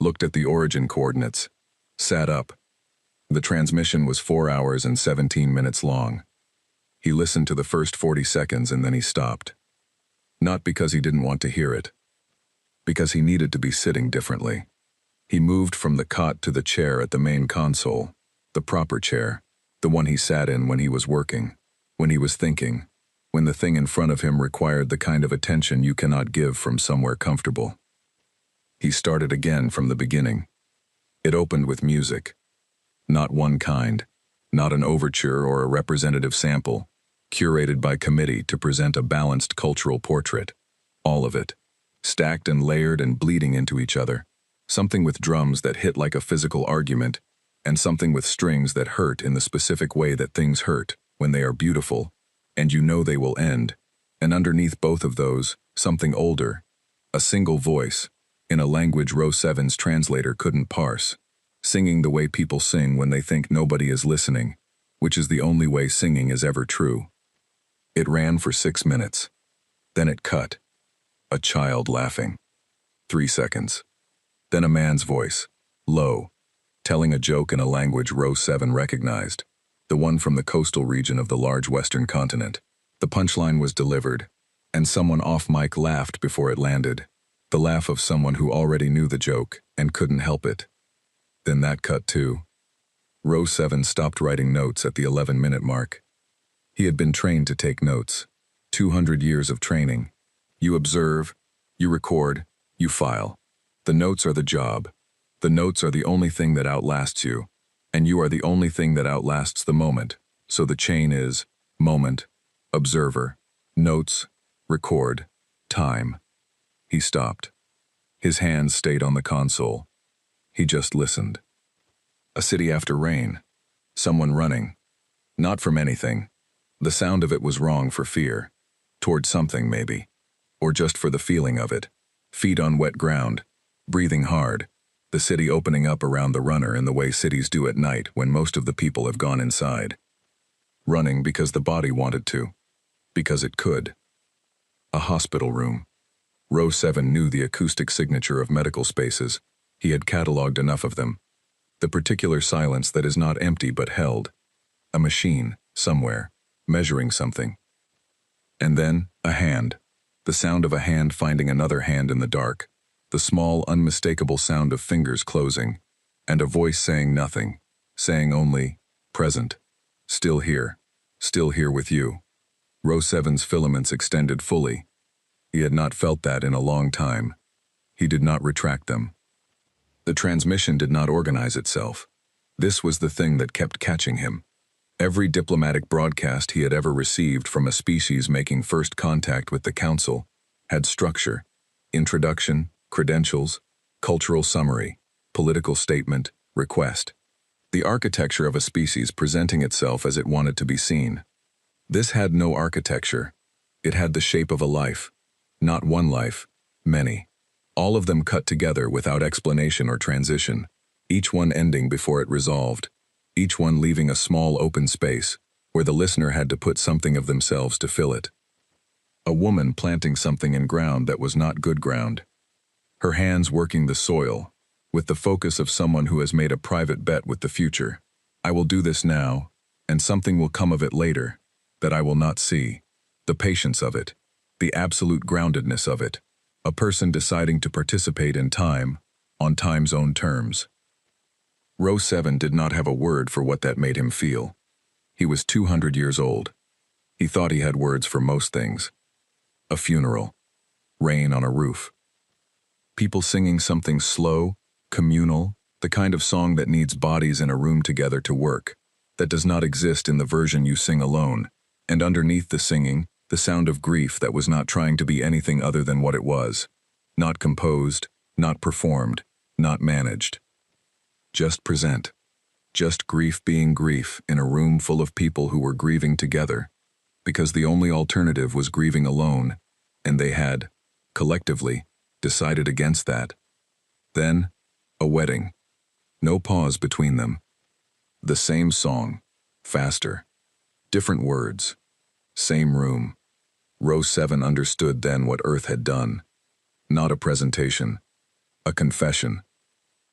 looked at the origin coordinates, sat up. The transmission was 4 hours and 17 minutes long. He listened to the first 40 seconds and then he stopped. Not because he didn't want to hear it, because he needed to be sitting differently. He moved from the cot to the chair at the main console, the proper chair, the one he sat in when he was working, when he was thinking, when the thing in front of him required the kind of attention you cannot give from somewhere comfortable. He started again from the beginning. It opened with music. Not one kind, not an overture or a representative sample, curated by committee to present a balanced cultural portrait. All of it, stacked and layered and bleeding into each other. Something with drums that hit like a physical argument, and something with strings that hurt in the specific way that things hurt when they are beautiful, and you know they will end. And underneath both of those, something older, a single voice, in a language Row 7's translator couldn't parse, singing the way people sing when they think nobody is listening, which is the only way singing is ever true. It ran for 6 minutes. Then it cut. A child laughing. 3 seconds. Then a man's voice, low, telling a joke in a language Row 7 recognized, the one from the coastal region of the large western continent. The punchline was delivered, and someone off-mic laughed before it landed, the laugh of someone who already knew the joke and couldn't help it. Then that cut too. Row 7 stopped writing notes at the 11-minute mark. He had been trained to take notes. 200 years of training. You observe, you record, you file. The notes are the job. The notes are the only thing that outlasts you, and you are the only thing that outlasts the moment. So the chain is moment, observer, notes, record, time. He stopped. His hands stayed on the console. He just listened. A city after rain. Someone running. Not from anything. The sound of it was wrong for fear. Toward something, maybe. Or just for the feeling of it. Feet on wet ground. Breathing hard, the city opening up around the runner in the way cities do at night when most of the people have gone inside. Running because the body wanted to, because it could. A hospital room. Row 7 knew the acoustic signature of medical spaces. He had catalogued enough of them. The particular silence that is not empty but held. A machine, somewhere, measuring something. And then, a hand. The sound of a hand finding another hand in the dark. The small, unmistakable sound of fingers closing, and a voice saying nothing, saying only, present, still here with you. Row 7's filaments extended fully. He had not felt that in a long time. He did not retract them. The transmission did not organize itself. This was the thing that kept catching him. Every diplomatic broadcast he had ever received from a species making first contact with the Council had structure, introduction, credentials, cultural summary, political statement, request. The architecture of a species presenting itself as it wanted to be seen. This had no architecture. It had the shape of a life. Not one life, many. All of them cut together without explanation or transition, each one ending before it resolved, each one leaving a small open space where the listener had to put something of themselves to fill it. A woman planting something in ground that was not good ground. Her hands working the soil, with the focus of someone who has made a private bet with the future. I will do this now, and something will come of it later, that I will not see. The patience of it, the absolute groundedness of it. A person deciding to participate in time, on time's own terms. Row 7 did not have a word for what that made him feel. He was 200 years old. He thought he had words for most things. A funeral. Rain on a roof. People singing something slow, communal, the kind of song that needs bodies in a room together to work, that does not exist in the version you sing alone, and underneath the singing, the sound of grief that was not trying to be anything other than what it was. Not composed, Not performed, not managed. Just present. Just grief being grief in a room full of people who were grieving together, because the only alternative was grieving alone, and they had, collectively, decided against that. Then, a wedding. No pause between them. The same song, faster. Different words. Same room. Row 7 understood then what Earth had done. Not a presentation. A confession.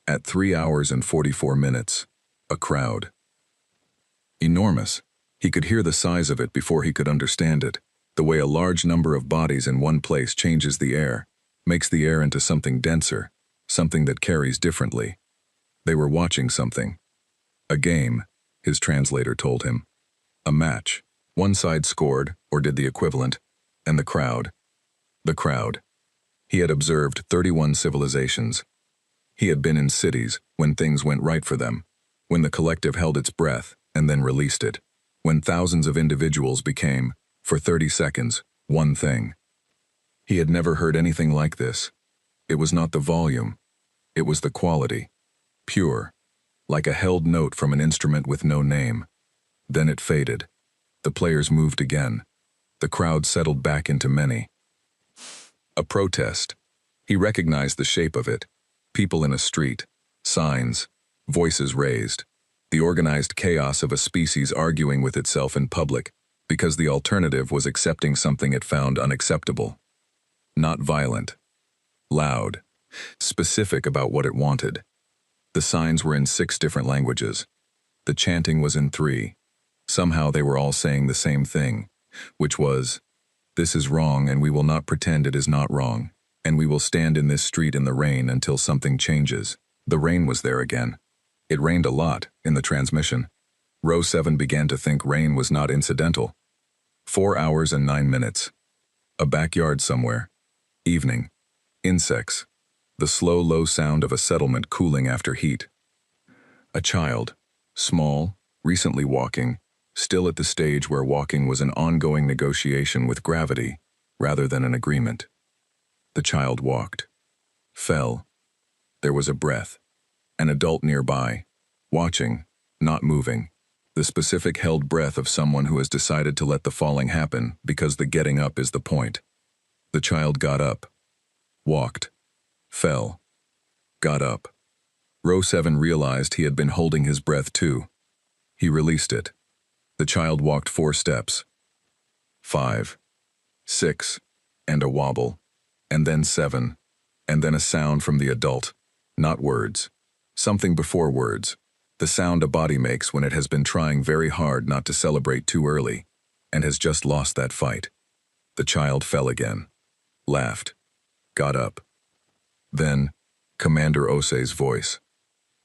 At 3 hours and 44 minutes, a crowd. Enormous. He could hear the size of it before he could understand it. The way a large number of bodies in one place changes the air, makes the air into something denser, something that carries differently. They were watching something. A game, his translator told him. A match. One side scored, or did the equivalent, and the crowd. The crowd. He had observed 31 civilizations. He had been in cities when things went right for them, when the collective held its breath and then released it, when thousands of individuals became, for 30 seconds, one thing. He had never heard anything like this. It was not the volume. It was the quality. Pure. Like a held note from an instrument with no name. Then it faded. The players moved again. The crowd settled back into many. A protest. He recognized the shape of it. People in a street. Signs. Voices raised. The organized chaos of a species arguing with itself in public, because the alternative was accepting something it found unacceptable. Not violent. Loud. Specific about what it wanted. The signs were in 6 different languages. The chanting was in 3. Somehow they were all saying the same thing, which was, "This is wrong and we will not pretend it is not wrong, and we will stand in this street in the rain until something changes." The rain was there again. It rained a lot, in the transmission. Row 7 began to think rain was not incidental. 4 hours and 9 minutes. A backyard somewhere. Evening. Insects. The slow, low sound of a settlement cooling after heat. A child. Small, recently walking, still at the stage where walking was an ongoing negotiation with gravity, rather than an agreement. The child walked. Fell. There was a breath. An adult nearby, watching, not moving. The specific held breath of someone who has decided to let the falling happen because the getting up is the point. The child got up. Walked. Fell. Got up. Row 7 realized he had been holding his breath too. He released it. The child walked 4 steps. 5. 6. And a wobble. And then 7. And then a sound from the adult. Not words. Something before words. The sound a body makes when it has been trying very hard not to celebrate too early, and has just lost that fight. The child fell again. Laughed. Got up. Then, Commander Osei's voice.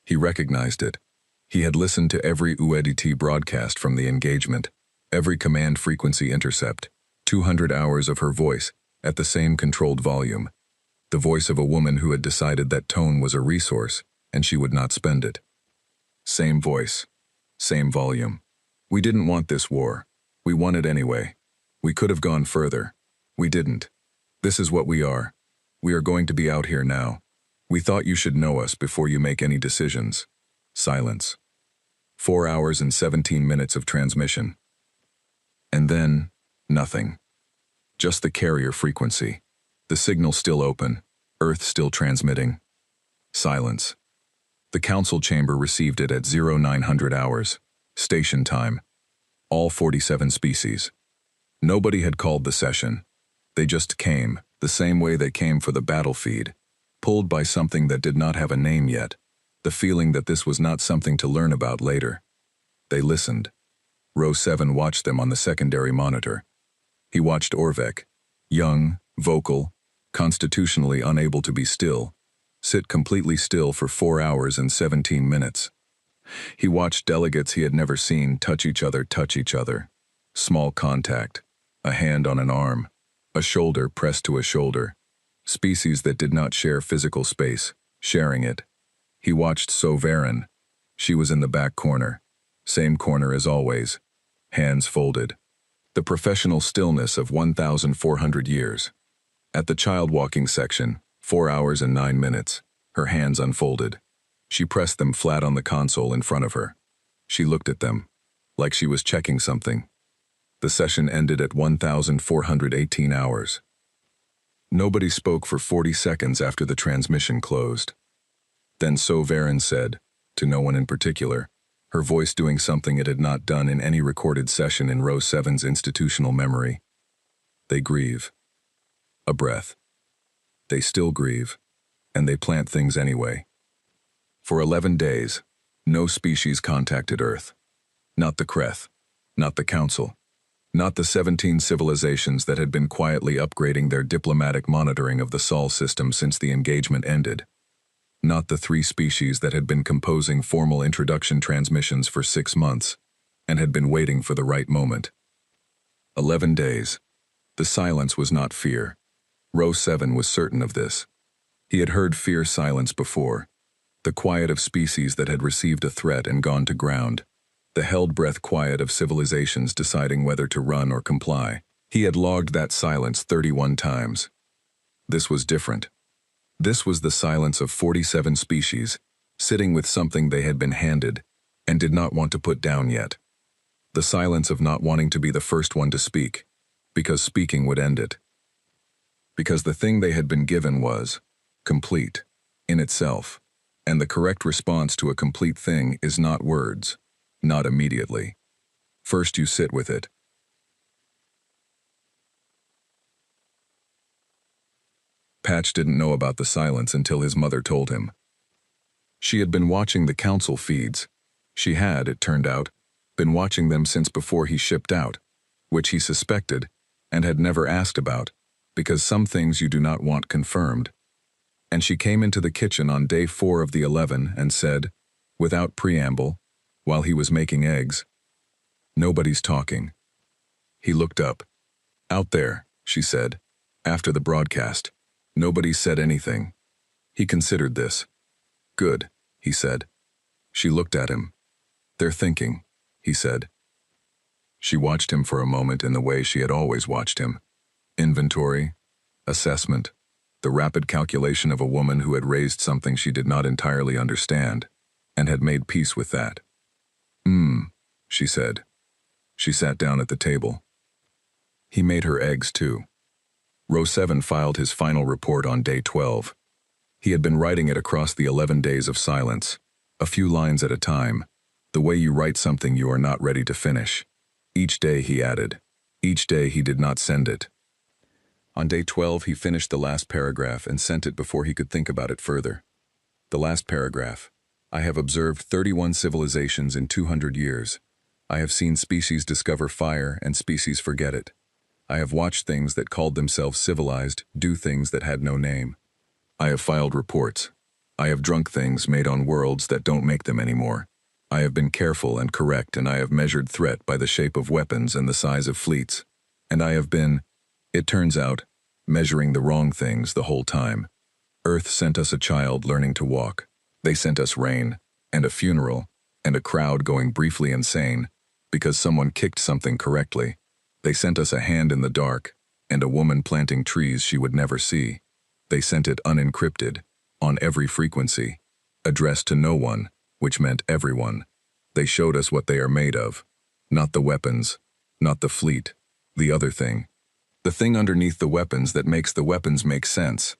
He recognized it. He had listened to every UEDT broadcast from the engagement, every command frequency intercept, 200 hours of her voice, at the same controlled volume. The voice of a woman who had decided that tone was a resource, and she would not spend it. Same voice. Same volume. We didn't want this war. We won it anyway. We could have gone further. We didn't. This is what we are. We are going to be out here now. We thought you should know us before you make any decisions. Silence. 4 hours and 17 minutes of transmission. And then, nothing. Just the carrier frequency. The signal still open. Earth still transmitting. Silence. The council chamber received it at 0900 hours. Station time. All 47 species. Nobody had called the session. They just came, the same way they came for the battle feed, pulled by something that did not have a name yet, the feeling that this was not something to learn about later. They listened. Row 7 watched them on the secondary monitor. He watched Orvek, young, vocal, constitutionally unable to be still, sit completely still for 4 hours and 17 minutes. He watched delegates he had never seen touch each other. Small contact, a hand on an arm, a shoulder pressed to a shoulder. Species that did not share physical space, sharing it. He watched Sovereign. She was in the back corner. Same corner as always. Hands folded. The professional stillness of 1,400 years. At the child walking section, 4 hours and 9 minutes, her hands unfolded. She pressed them flat on the console in front of her. She looked at them, like she was checking something. The session ended at 1,418 hours. Nobody spoke for 40 seconds after the transmission closed. Then Sovereign said, to no one in particular, her voice doing something it had not done in any recorded session in Row 7's institutional memory. They grieve. A breath. They still grieve, and they plant things anyway. For 11 days, no species contacted Earth. Not the Kreth, not the Council, not the 17 civilizations that had been quietly upgrading their diplomatic monitoring of the Sol system since the engagement ended. Not the 3 species that had been composing formal introduction transmissions for 6 months and had been waiting for the right moment. 11 days. The silence was not fear. Row 7 was certain of this. He had heard fear silence before. The quiet of species that had received a threat and gone to ground. The held breath quiet of civilizations deciding whether to run or comply. He had logged that silence 31 times. This was different. This was the silence of 47 species, sitting with something they had been handed and did not want to put down yet. The silence of not wanting to be the first one to speak, because speaking would end it. Because the thing they had been given was complete in itself, and the correct response to a complete thing is not words, not immediately. First you sit with it. Patch didn't know about the silence until his mother told him. She had been watching the council feeds. She had, it turned out, been watching them since before he shipped out, which he suspected and had never asked about, because some things you do not want confirmed. And she came into the kitchen on day 4 of the 11 and said, without preamble, while he was making eggs, "Nobody's talking." He looked up. "Out there," she said, after the broadcast. Nobody said anything. He considered this. "Good," he said. She looked at him. "They're thinking," he said. She watched him for a moment in the way she had always watched him. Inventory, assessment, the rapid calculation of a woman who had raised something she did not entirely understand, and had made peace with that. She said. She sat down at the table. He made her eggs too. Row 7 filed his final report on day 12. He had been writing it across the 11 days of silence, a few lines at a time, the way you write something you are not ready to finish. Each day he added. Each day he did not send it. On day 12 he finished the last paragraph and sent it before he could think about it further. The last paragraph. I have observed 31 civilizations in 200 years. I have seen species discover fire and species forget it. I have watched things that called themselves civilized do things that had no name. I have filed reports. I have drunk things made on worlds that don't make them anymore. I have been careful and correct, and I have measured threat by the shape of weapons and the size of fleets. And I have been, it turns out, measuring the wrong things the whole time. Earth sent us a child learning to walk. They sent us rain, and a funeral, and a crowd going briefly insane, because someone kicked something correctly. They sent us a hand in the dark, and a woman planting trees she would never see. They sent it unencrypted, on every frequency, addressed to no one, which meant everyone. They showed us what they are made of. Not the weapons, not the fleet, the other thing. The thing underneath the weapons that makes the weapons make sense.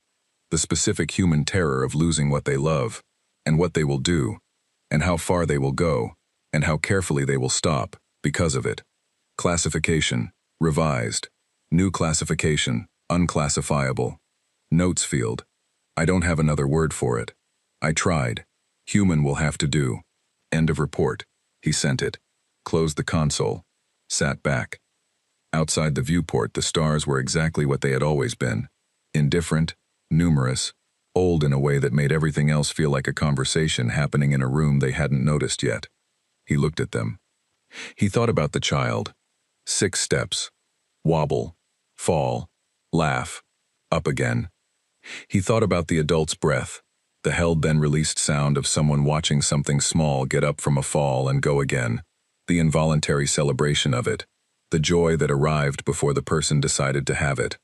The specific human terror of losing what they love, and what they will do, and how far they will go, and how carefully they will stop, because of it. Classification. Revised. New classification. Unclassifiable. Notes field. I don't have another word for it. I tried. Human will have to do. End of report. He sent it. Closed the console. Sat back. Outside the viewport, the stars were exactly what they had always been. Indifferent, numerous, old in a way that made everything else feel like a conversation happening in a room they hadn't noticed yet. He looked at them. He thought about the child. 6 steps. Wobble. Fall. Laugh. Up again. He thought about the adult's breath, the held then released sound of someone watching something small get up from a fall and go again, the involuntary celebration of it, the joy that arrived before the person decided to have it.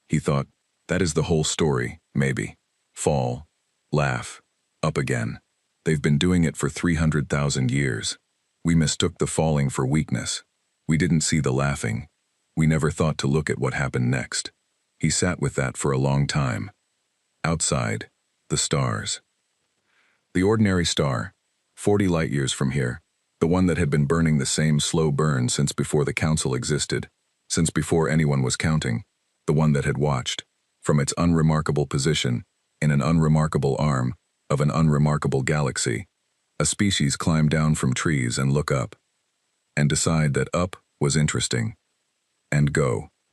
He thought, That is the whole story, maybe. Fall, laugh, up again. They've been doing it for 300,000 years. We mistook the falling for weakness. We didn't see the laughing. We never thought to look at what happened next. He sat with that for a long time. Outside, the stars. The ordinary star, 40 light years from here, the one that had been burning the same slow burn since before the council existed, since before anyone was counting, the one that had watched, from its unremarkable position, in an unremarkable arm of an unremarkable galaxy, a species climb down from trees and look up, and decide that up was interesting, and go.